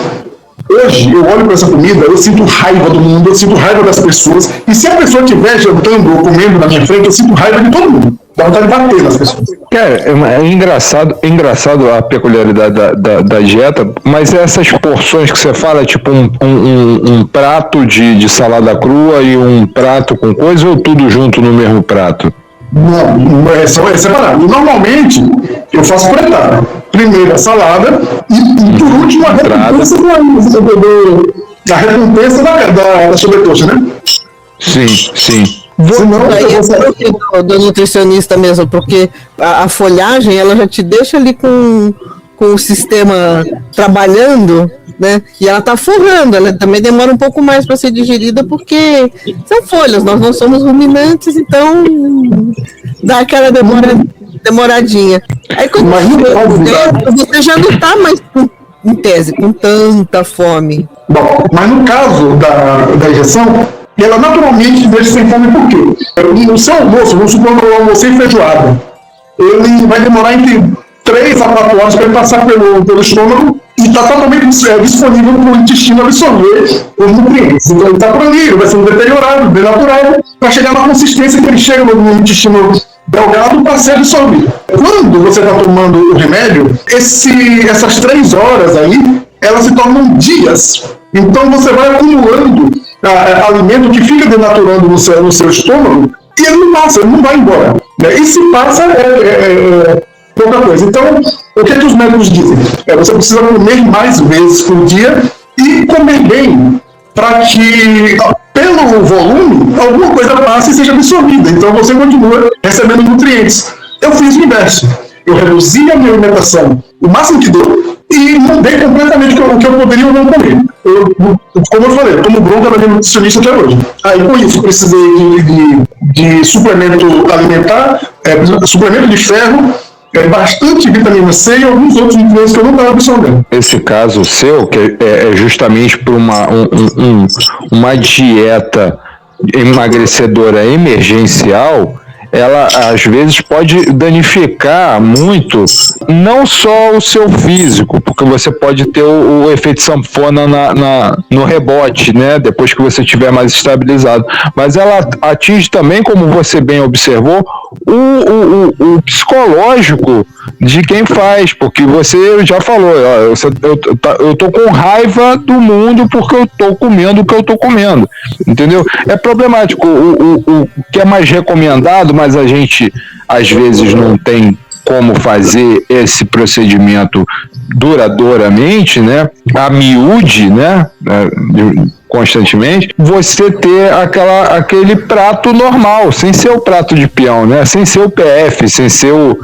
Hoje, eu olho para essa comida, eu sinto raiva do mundo, eu sinto raiva das pessoas, e se a pessoa estiver jantando ou comendo na minha frente, eu sinto raiva de todo mundo. Dá vontade de bater nas pessoas. Cara, é engraçado a peculiaridade da dieta, mas essas porções que você fala, tipo um prato de salada crua e um prato com coisa, ou tudo junto no mesmo prato? Não, é separado. Normalmente, eu faço pretada. Primeiro a salada e por último a recompensa da sobrecoxa, né? Sim. Do nutricionista mesmo, porque a folhagem ela já te deixa ali com o sistema trabalhando, né? E ela tá forrando, ela também demora um pouco mais para ser digerida porque são folhas, nós não somos ruminantes, então dá aquela demoradinha. Aí quando você já não tá mais em tese com tanta fome. Bom, mas no caso da injeção, ela naturalmente deixa sem fome por quê? No seu almoço, vamos supor que eu almocei feijoada, ele vai demorar entre 3 a 4 horas para ele passar pelo estômago e está totalmente disponível para o intestino absorver os nutrientes. Então ele está por ali, ele vai sendo deteriorado, denaturado, para chegar na consistência que ele chega no intestino delgado para ser absorvido. Quando você está tomando o remédio, essas 3 horas aí, elas se tornam dias. Então você vai acumulando alimento que fica denaturando no seu estômago e ele não passa, ele não vai embora. Né? E se passa, pouca coisa. Então, o que os médicos dizem? Você precisa comer mais vezes por dia e comer bem, para que, pelo volume, alguma coisa passe e seja absorvida. Então, você continua recebendo nutrientes. Eu fiz o inverso. Eu reduzi a minha alimentação o máximo que deu e mudei completamente o que eu poderia ou não comer. Como eu falei, eu tomo bronca da minha nutricionista até hoje. Aí, com isso, precisei de suplemento alimentar, suplemento de ferro, bastante vitamina C e alguns outros nutrientes que eu não estava absorvendo. Esse caso seu, que é justamente por uma dieta emagrecedora emergencial, ela às vezes pode danificar muito, não só o seu físico, porque você pode ter o efeito sanfona no rebote, né, depois que você estiver mais estabilizado, mas ela atinge também, como você bem observou, o psicológico de quem faz, porque você já falou, eu tô com raiva do mundo porque eu tô comendo o que eu tô comendo, entendeu? É problemático, o que é mais recomendado, mas a gente às vezes não tem como fazer esse procedimento duradouramente, né, a miúde, né, constantemente, você ter aquele prato normal, sem ser o prato de peão, né, sem ser o PF, sem ser o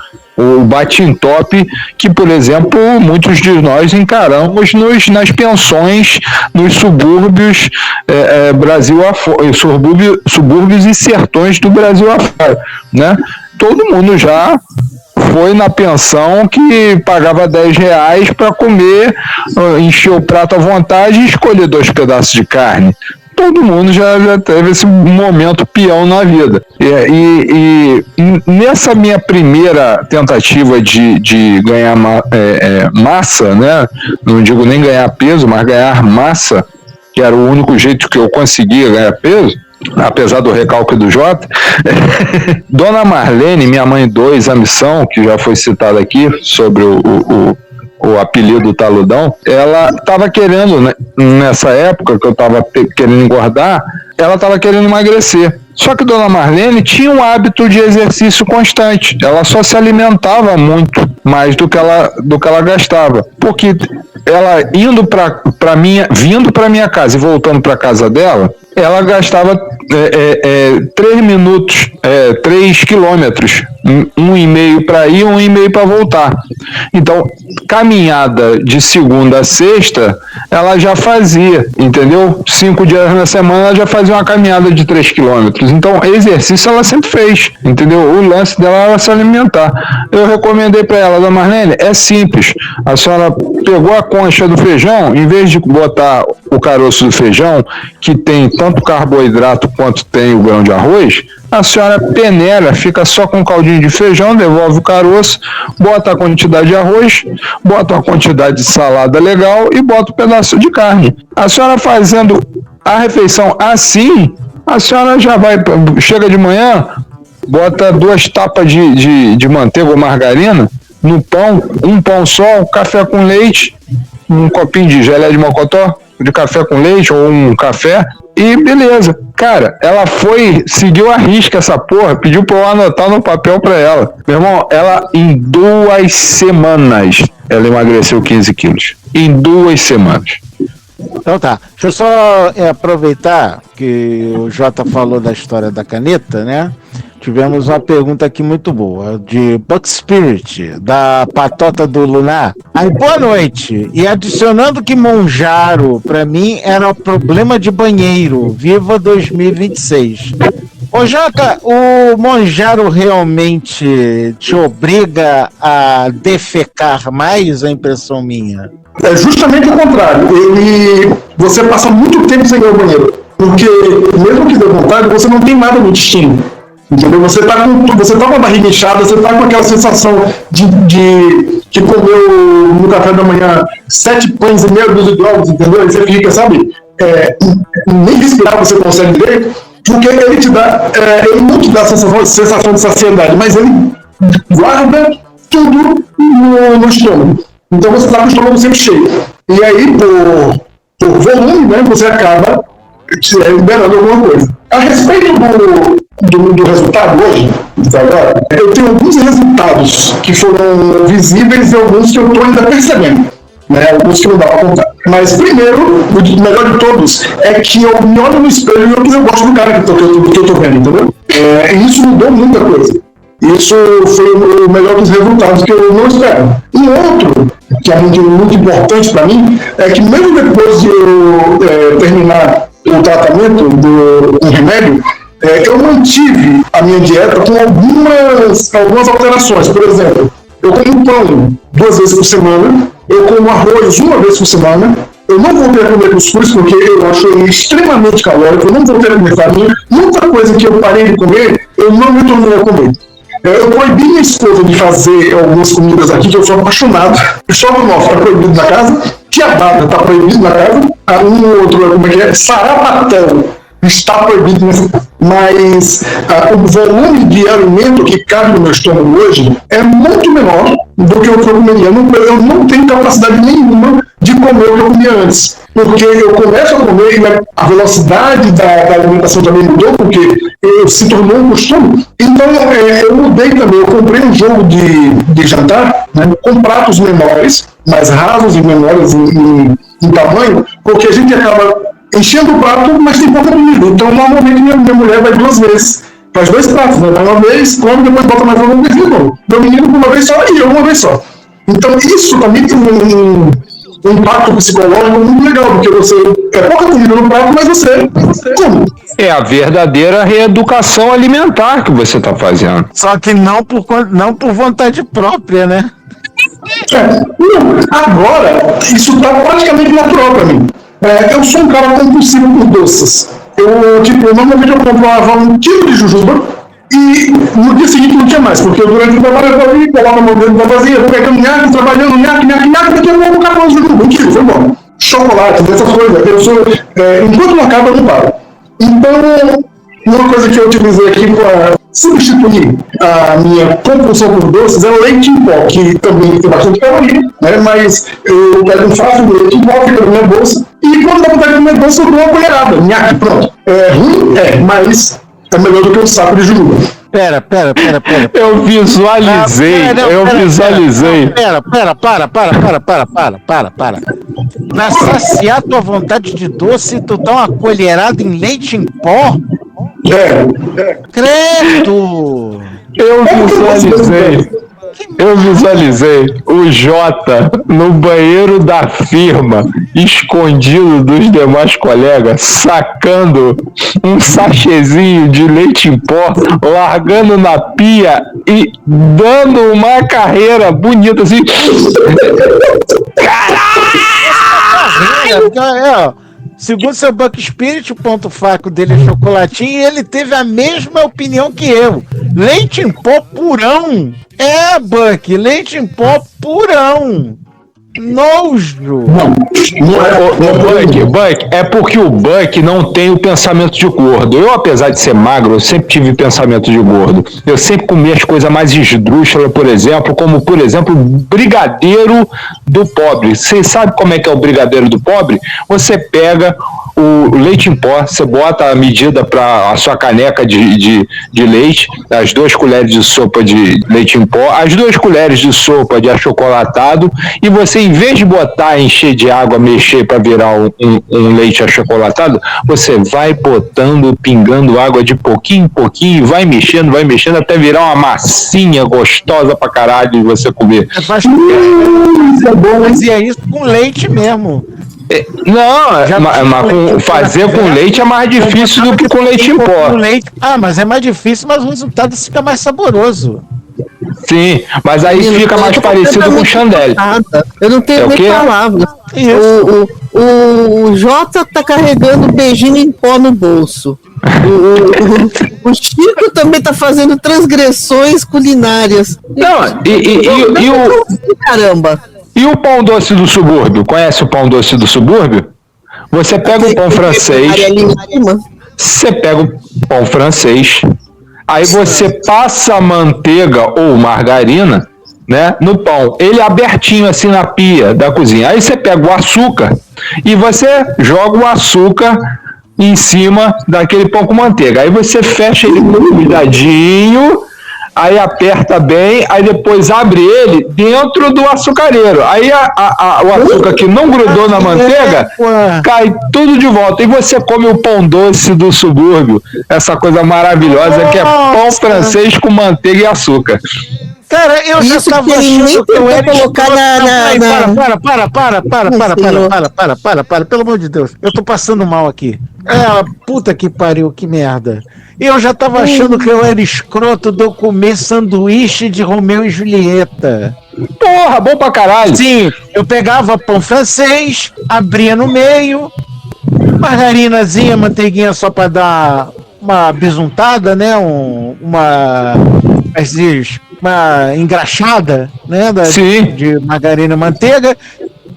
bate-top, que, por exemplo, muitos de nós encaramos nas pensões, nos subúrbios Brasil afora, subúrbios e sertões do Brasil afora, né? Todo mundo já foi na pensão que pagava R$10 para comer, encher o prato à vontade e escolher 2 pedaços de carne. Todo mundo já teve esse momento peão na vida. E nessa minha primeira tentativa de ganhar massa, né? Não digo nem ganhar peso, mas ganhar massa, que era o único jeito que eu conseguia ganhar peso, apesar do recalque do Jota, Dona Marlene, minha mãe 2, a missão, que já foi citada aqui, sobre o apelido Taludão, ela estava querendo, né, nessa época que eu estava querendo engordar, ela estava querendo emagrecer. Só que Dona Marlene tinha um hábito de exercício constante. Ela só se alimentava muito mais do que ela gastava. Porque ela vindo para minha casa e voltando para a casa dela, ela gastava 3 minutos, 3 quilômetros, 1,5 para ir, 1,5 para voltar. Então, caminhada de segunda a sexta, ela já fazia, entendeu? 5 dias na semana, ela já fazia uma caminhada de 3 quilômetros. Então, exercício ela sempre fez, entendeu? O lance dela era se alimentar. Eu recomendei para ela, Dona Marlene, é simples. A senhora pegou a concha do feijão, em vez de botar o caroço do feijão, que tem tanto carboidrato quanto tem o grão de arroz, a senhora peneira, fica só com um caldinho de feijão, devolve o caroço, bota a quantidade de arroz, bota uma quantidade de salada legal e bota um pedaço de carne. A senhora fazendo a refeição assim, a senhora já chega de manhã, bota 2 tapas de manteiga ou margarina no pão, um pão só, café com leite, um copinho de geleia de mocotó, de café com leite ou um café, e beleza. Cara, ela seguiu a risca essa porra, pediu pra eu anotar no papel pra ela. Meu irmão, ela em 2 semanas, ela emagreceu 15 quilos. Em 2 semanas. Então tá, deixa eu só aproveitar que o Jota falou da história da caneta, né? Tivemos uma pergunta aqui muito boa, de Buck Spirit, da Patota do Lunar. Aí, boa noite. E adicionando que Monjaro, pra mim, era problema de banheiro. Viva 2026. Ô, Jota, o Monjaro realmente te obriga a defecar mais, a impressão minha? É justamente o contrário. Você passa muito tempo sem ir ao banheiro. Porque, mesmo que dê vontade, você não tem nada no intestino. Entendeu? Você tá com a barriga inchada, você tá com aquela sensação de comeu no café da manhã 7 pães e meia dúzia de ovos, entendeu? Aí você fica, sabe? Nem respirar você consegue direito. Porque ele te dá, ele não te dá a sensação de saciedade, mas ele guarda tudo no estômago. Então você está com o estômago sempre cheio. E aí, por volume, né, você acaba liberando alguma coisa. A respeito do resultado hoje, agora, eu tenho alguns resultados que foram visíveis e alguns que eu estou ainda percebendo. Né, alguns que não dá para contar. Mas primeiro, o melhor de todos, é que eu me olho no espelho e eu gosto do cara que eu tô vendo, entendeu? E isso mudou muita coisa. Isso foi o melhor dos resultados que eu não espero. E outro, que é muito importante para mim, é que mesmo depois de eu terminar o tratamento do remédio, eu mantive a minha dieta com algumas alterações. Por exemplo, eu como pão 2 vezes por semana, eu como arroz 1 vez por semana, eu não voltei a comer cuscuz porque eu acho ele extremamente calórico, eu não voltei a comer farinha, muita coisa que eu parei de comer, eu não me tornei a comer. Eu proibi minha esposa de fazer algumas comidas aqui que eu sou apaixonado. Estrogonofe está proibido na casa, quiabada está proibido na casa, outro, como é que é? Sarapatel está proibido nessa casa. Mas o volume de alimento que cabe no meu estômago hoje é muito menor do que o que eu comeria. Eu não tenho capacidade nenhuma de comer o que eu comia antes. Porque eu começo a comer e a velocidade da alimentação também mudou, porque se tornou um costume. Então eu mudei também. Eu comprei um jogo de jantar, né, com pratos menores, mais rasos e menores em tamanho, porque a gente acaba enchendo o prato, mas tem pouca comida. Então, normalmente, minha mulher vai 2 vezes. Faz 2 pratos, né? Vai 1 vez, come, depois bota mais uma vez e não. Meu menino por 1 vez só e eu 1 vez só. Então, isso também tem um impacto psicológico muito legal, porque você pouca comida no prato, mas você come. É a verdadeira reeducação alimentar que você está fazendo. Só que não por vontade própria, né? Agora, isso está praticamente natural para mim. Eu sou um cara compulsivo por doces. Normalmente eu comprava 1 quilo de jujuba e no dia seguinte não tinha mais, porque durante o trabalho eu ali, colava no dedo da vazia, vou pegando nhaque, trabalhando nhaque, daqui a pouco acabou o jujuba, 1 quilo, foi bom. Chocolate, essas coisas. Enquanto não acaba, eu não paro. Então, uma coisa que eu utilizei aqui para substituir a minha compulsão por doces é o leite em pó, que também tem bastante caloria, né? Mas eu pego um frasco de leite em pó, fica na minha bolsa, e quando dá vontade de comer doce, eu dou uma colherada. Nhaque, pronto. É ruim? Mas é melhor do que um saco de jujuba. Pera. Eu visualizei. Para. Pra saciar tua vontade de doce, tu dá uma colherada em leite em pó? Credo! Eu visualizei o Jota no banheiro da firma, escondido dos demais colegas, sacando um sachêzinho de leite em pó, largando na pia e dando uma carreira bonita assim. Caralho! Segundo seu Buck Spirit, o ponto fraco dele é chocolatinho, e ele teve a mesma opinião que eu. Leite em pó purão. Buck, leite em pó purão. Nojo. Buck, é porque o Buck não tem o pensamento de gordo. Eu, apesar de ser magro, eu sempre tive pensamento de gordo. Eu sempre comi as coisas mais esdrúxulas, por exemplo, como, por exemplo, brigadeiro do pobre. Vocês sabem como é que é o brigadeiro do pobre? Você pega o leite em pó, você bota a medida para a sua caneca de leite, as 2 colheres de sopa de leite em pó, as 2 colheres de sopa de achocolatado, e você, em vez de botar, encher de água, mexer para virar um leite achocolatado, você vai botando, pingando água de pouquinho em pouquinho, vai mexendo até virar uma massinha gostosa pra caralho de você comer. Mas é isso com leite mesmo. Não, fazer com leite é mais difícil do que com leite em pó. Mas é mais difícil, mas o resultado fica mais saboroso. Sim, mas aí fica mais parecido com chandelle. Eu não tenho nem palavras. O Jota tá carregando beijinho em pó no bolso. O Chico também tá fazendo transgressões culinárias. Caramba. E o pão doce do subúrbio? Conhece o pão doce do subúrbio? Você pega o pão francês. Você pega o pão francês, aí você passa a manteiga ou margarina, né, no pão, ele abertinho assim na pia da cozinha. Aí você pega o açúcar e você joga o açúcar em cima daquele pão com manteiga. Aí você fecha ele com cuidadinho, aí aperta bem, aí depois abre ele dentro do açucareiro. Aí o açúcar que não grudou na manteiga cai tudo de volta. E você come o pão doce do subúrbio, essa coisa maravilhosa que é pão francês com manteiga e açúcar. Cara, eu já Isso tava que ele nem achando que eu tentou era colocar Para, pelo amor de Deus. Eu tô passando mal aqui. Puta que pariu, que merda. Eu já tava achando que eu era escroto de eu comer sanduíche de Romeu e Julieta. Porra, bom pra caralho. Sim, eu pegava pão francês, abria no meio, margarinazinha, manteiguinha só pra dar uma bisuntada, né? Uma engraxada, né? Sim. De margarina e manteiga,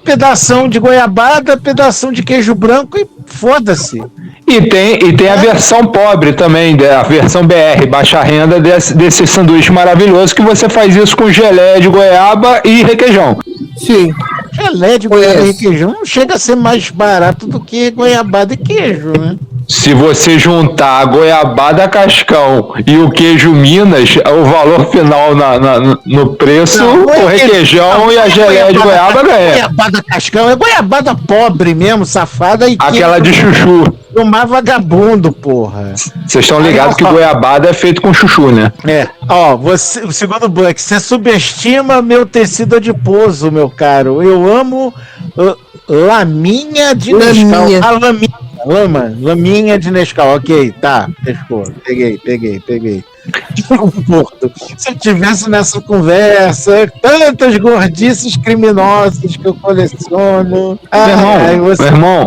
pedação de goiabada, pedação de queijo branco e foda-se. E tem a versão pobre também, a versão BR, baixa renda, desse sanduíche maravilhoso, que você faz isso com geleia de goiaba e requeijão. Sim. Geleia de goiaba e requeijão não chega a ser mais barato do que goiabada e queijo, né? Se você juntar a goiabada cascão e o queijo Minas, o valor final no preço, o requeijão e a geleia de goiaba ganha. Goiabada cascão é goiabada pobre mesmo, safada. E aquela de chuchu. Tomar vagabundo, porra. Vocês estão ligados que goiabada é feito com chuchu, né? O segundo Buck, você subestima meu tecido adiposo, meu caro. Eu amo laminha de Nescau. Laminha de Nescau, ok, tá, pescou, peguei. Se eu tivesse nessa conversa, tantas gordices criminosas que eu coleciono. Meu irmão,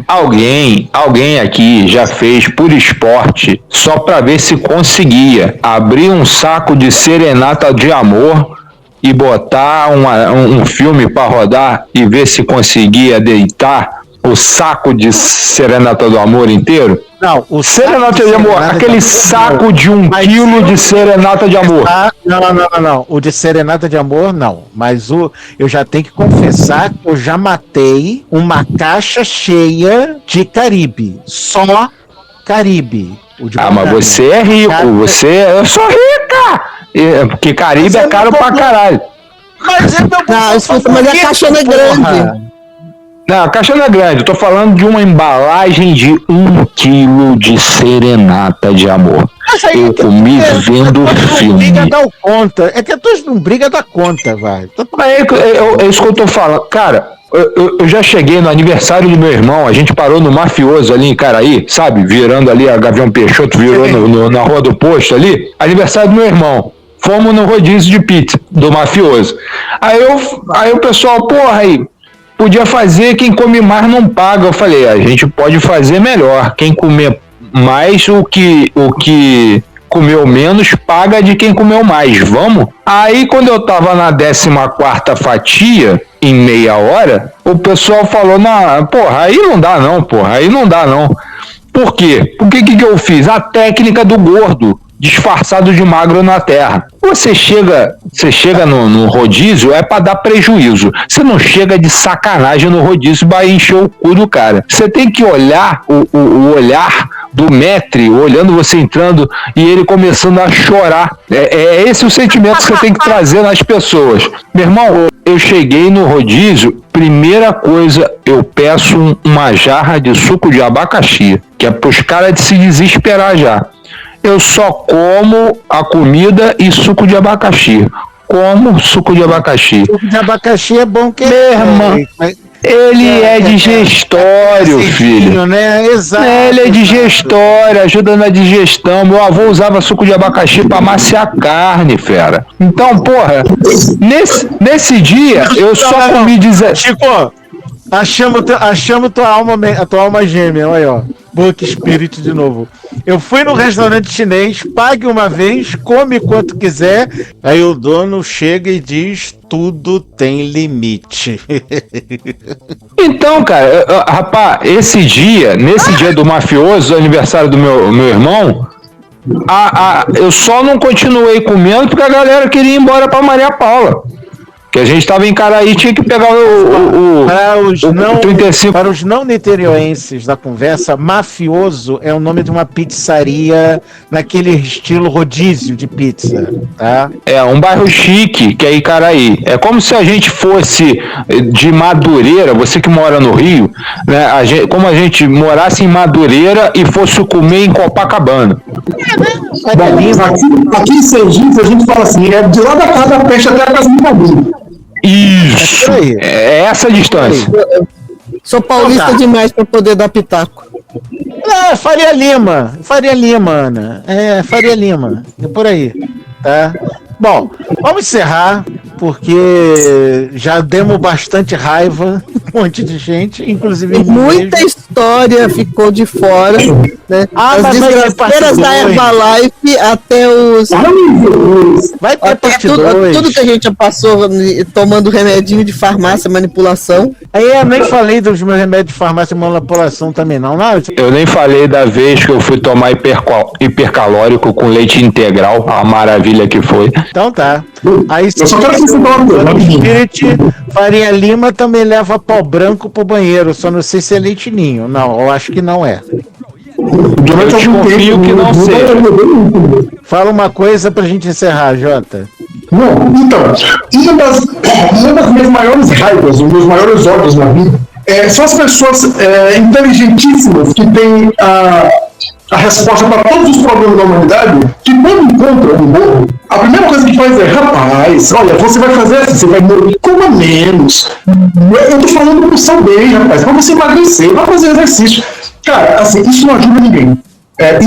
alguém aqui já fez por esporte só pra ver se conseguia abrir um saco de serenata de amor e botar um filme para rodar e ver se conseguia deitar o saco de Serenata do Amor inteiro? Não, o Serenata de Amor, aquele saco de 1 quilo de Serenata de Amor. Não. O de Serenata de Amor, não. Mas eu já tenho que confessar que eu já matei uma caixa cheia de Caribe. Só Caribe. Mas você é rico. Eu sou rica! Porque Caribe é caro pra caralho. Mas é meu escuta, mas a caixa não é grande. Não, a caixa não é grande. Eu tô falando de uma embalagem de 1 quilo de Serenata de Amor. Eu comi vendo filme. É que a tua não briga da conta, vai. É isso que eu tô falando. Cara, eu já cheguei no aniversário do meu irmão, a gente parou no Mafioso ali em Caraí, sabe? Virando ali a Gavião Peixoto, virou na rua do posto ali. Aniversário do meu irmão. Fomos no rodízio de pizza do Mafioso. Aí o pessoal, porra, aí, podia fazer, quem come mais não paga. Eu falei, a gente pode fazer melhor. Quem comer mais, o que comeu menos, paga de quem comeu mais. Vamos? Aí, quando eu tava na 14ª fatia, em meia hora, o pessoal falou, não, porra, aí não dá não. Por quê? O que eu fiz? A técnica do gordo, disfarçado de magro na terra. Você chega no rodízio, é para dar prejuízo. Você não chega de sacanagem no rodízio para encher o cu do cara. Você tem que olhar o olhar do maître, olhando você entrando e ele começando a chorar. É esse o sentimento que você tem que trazer nas pessoas. Meu irmão, eu cheguei no rodízio, primeira coisa, eu peço uma jarra de suco de abacaxi, que é pros caras de se desesperar já. Eu só como a comida e suco de abacaxi. Suco de abacaxi. Suco de abacaxi é bom que... Meu irmão, ele é digestório, filho. Né? Exato. Ele é digestório, ajuda na digestão. Meu avô usava suco de abacaxi para amaciar carne, fera. Então, porra, nesse dia, eu só comi... Chico, achamos a tua alma gêmea, olha, ó. Book Spirit de novo. Eu fui no restaurante chinês, pague uma vez, come quanto quiser, aí o dono chega e diz, tudo tem limite. Então, cara, rapaz, nesse dia do mafioso, aniversário do meu irmão, eu só não continuei comendo porque a galera queria ir embora pra Maria Paula. Que a gente tava em Caraí, tinha que pegar o 35. Para os não niteroenses da conversa, mafioso é o nome de uma pizzaria naquele estilo rodízio de pizza, tá? É um bairro chique, que é Icaraí. É como se a gente fosse de Madureira, você que mora no Rio, né? Como a gente morasse em Madureira e fosse comer em Copacabana. Bom, aqui em Sergipe a gente fala assim, é de lá da casa da peste até a casa do Padrinho. Isso! É essa a distância. Sou paulista demais para poder dar pitaco. É, Faria Lima, Ana. É, Faria Lima. É por aí, tá? Bom, vamos encerrar, porque já demos bastante raiva, um monte de gente, inclusive... Muita história ficou de fora, né? As desgraceiras da Herbalife até os... Vai ter parte 2. Tudo que a gente já passou tomando remedinho de farmácia, manipulação. Aí eu nem falei dos meus remédios de farmácia e manipulação também, não. Eu nem falei da vez que eu fui tomar hipercalórico com leite integral, a maravilha que foi. Então tá. Aí eu só quero que você Spirit, Faria Lima também leva pau branco pro banheiro, só não sei se é leite ninho. Não, eu acho que não é. Eu confio que não seja. Fala uma coisa pra gente encerrar, Jota. Não, então, uma das minhas maiores raivas, um dos maiores ódios na vida, são as pessoas inteligentíssimas que têm a resposta para todos os problemas da humanidade, que quando encontram um morro, a primeira coisa que faz é: rapaz, olha, você vai fazer assim, você vai morrer, coma menos. Eu tô falando pro seu bem, rapaz, pra você emagrecer, vai fazer exercício. Cara, assim, isso não ajuda ninguém.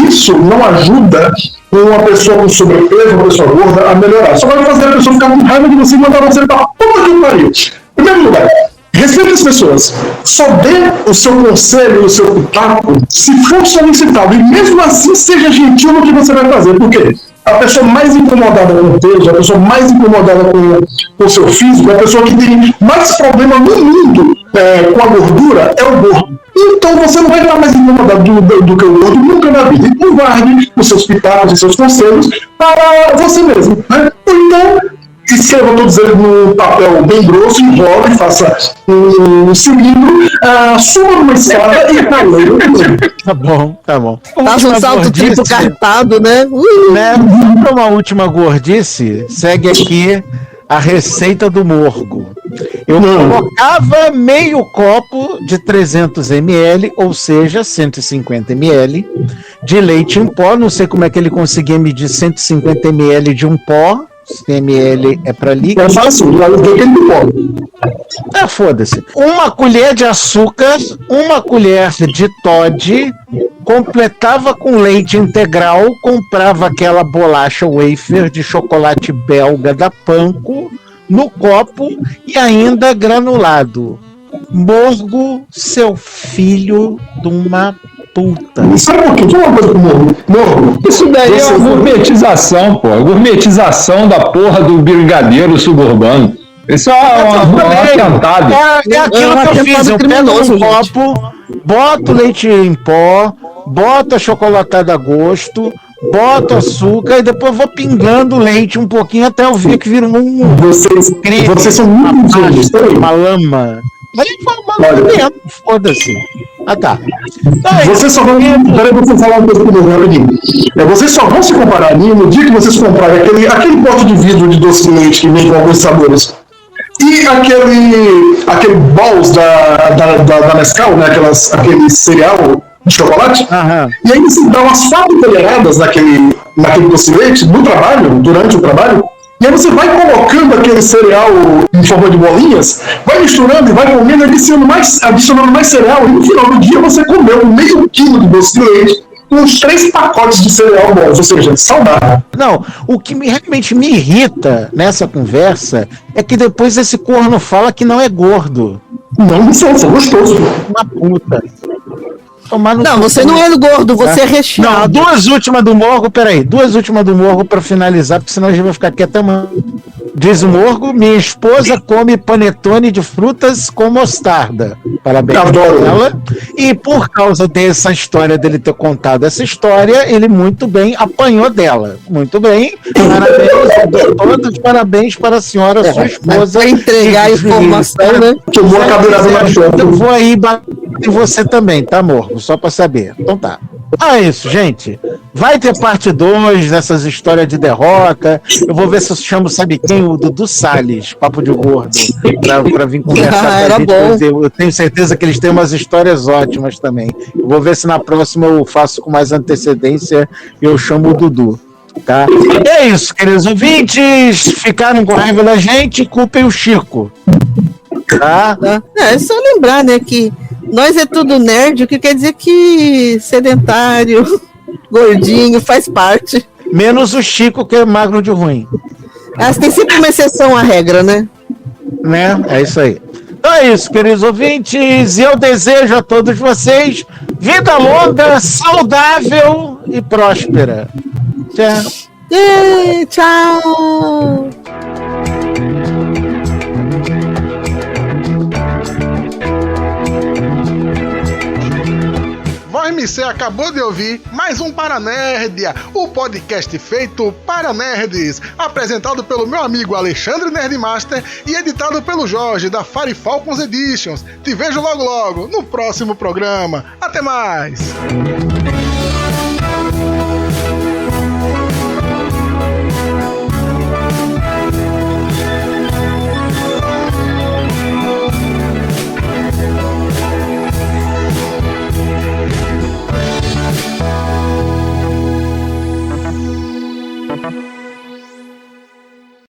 Isso não ajuda uma pessoa com sobrepeso, uma pessoa gorda a melhorar. Só vai fazer a pessoa ficar com raiva de você e mandar você pra puta que pariu. Em primeiro lugar, respeite as pessoas. Só dê o seu conselho, o seu pitaco, se for solicitado. E mesmo assim, seja gentil no que você vai fazer. Por quê? A pessoa mais incomodada com o peso, a pessoa mais incomodada com o seu físico, a pessoa que tem mais problema no mundo com a gordura é o gordo. Então você não vai estar mais incomodado do que o outro nunca na vida. Então guarde os seus pitacos e seus conselhos para você mesmo. Né? Então, escreva todos eles no papel bem grosso, enrola e faça um cilindro, suba numa escada e caiu. Tá bom. Faça um salto triplo cartado, né? Para uma última gordice, segue aqui a receita do morgo. Eu colocava meio copo de 300 ml, ou seja, 150 ml, de leite em pó. Não sei como é que ele conseguia medir 150 ml de um pó. ml é para líquido. É fácil, foda-se. Uma colher de açúcar, uma colher de Toddy, completava com leite integral, comprava aquela bolacha wafer de chocolate belga da Panko no copo e ainda granulado. Morgo, seu filho de uma puta. Sabe por quê? Deixa eu falar uma coisa pro Morgo. Isso daí é uma gourmetização, pô. Gourmetização da porra do brigadeiro suburbano. Isso é um atentado. É aquilo que eu fiz. Eu pego um copo, boto leite em pó, boto a chocolatada a gosto, boto açúcar e depois vou pingando leite um pouquinho até eu ver que vira um... Vocês são muito ingênuos. Uma lama. Mas dentro, foda-se. Tá. Vocês só vão... Peraí, vou falar uma coisa pro meu rapidinho. Vocês só vão se comparar ali no dia que vocês comprarem aquele pote de vidro de doce de leite que vem com alguns sabores. E aquele balls da Nescau, né? Aquele cereal de chocolate. Uhum. E aí você dá umas 4 colheradas naquele doce de leite no trabalho, durante o trabalho. E aí você vai colocando aquele cereal em forma de bolinhas, vai misturando e vai comendo, adicionando mais cereal, e no final do dia você comeu meio quilo de doce de leite com uns 3 pacotes de cereal bons, ou seja, saudável. Não, o que realmente me irrita nessa conversa é que depois esse corno fala que não é gordo. Não sou gostoso. Uma puta. Não, você não é gordo, você é recheado. Não, duas últimas do morro pra finalizar, porque senão a gente vai ficar aqui até amanhã. Diz o Morgo, minha esposa come panetone de frutas com mostarda. Parabéns pra ela. E por causa dessa história, dele ter contado essa história, ele muito bem apanhou dela. Muito bem. Parabéns, todos parabéns para a senhora, sua esposa. Vai entregar a informação, né? Tomou a cadeirada na chota. Eu vou aí bater em você também, tá, Morgo? Só pra saber. Então tá. Ah, é isso, gente. Vai ter parte 2 dessas histórias de derrota. Eu vou ver se eu chamo, sabe quem? O Dudu Salles, Papo de Gordo, pra vir conversar com a gente. Bom. Eu tenho certeza que eles têm umas histórias ótimas também. Eu vou ver se na próxima eu faço com mais antecedência e eu chamo o Dudu. Tá? E é isso, queridos ouvintes. Ficaram com raiva da gente, culpem o Chico. Tá? É só lembrar, né, que nós é tudo nerd, o que quer dizer que sedentário, gordinho, faz parte. Menos o Chico, que é magro de ruim. Mas tem sempre uma exceção à regra, né? Né? É isso aí. Então é isso, queridos ouvintes. E eu desejo a todos vocês vida longa, saudável e próspera. Tchau. Tchau! Você acabou de ouvir mais um Paranerdia, o podcast feito para nerds, apresentado pelo meu amigo Alexandre Nerdmaster e editado pelo Jorge da Fire Falcons Editions. Te vejo logo no próximo programa. Até mais!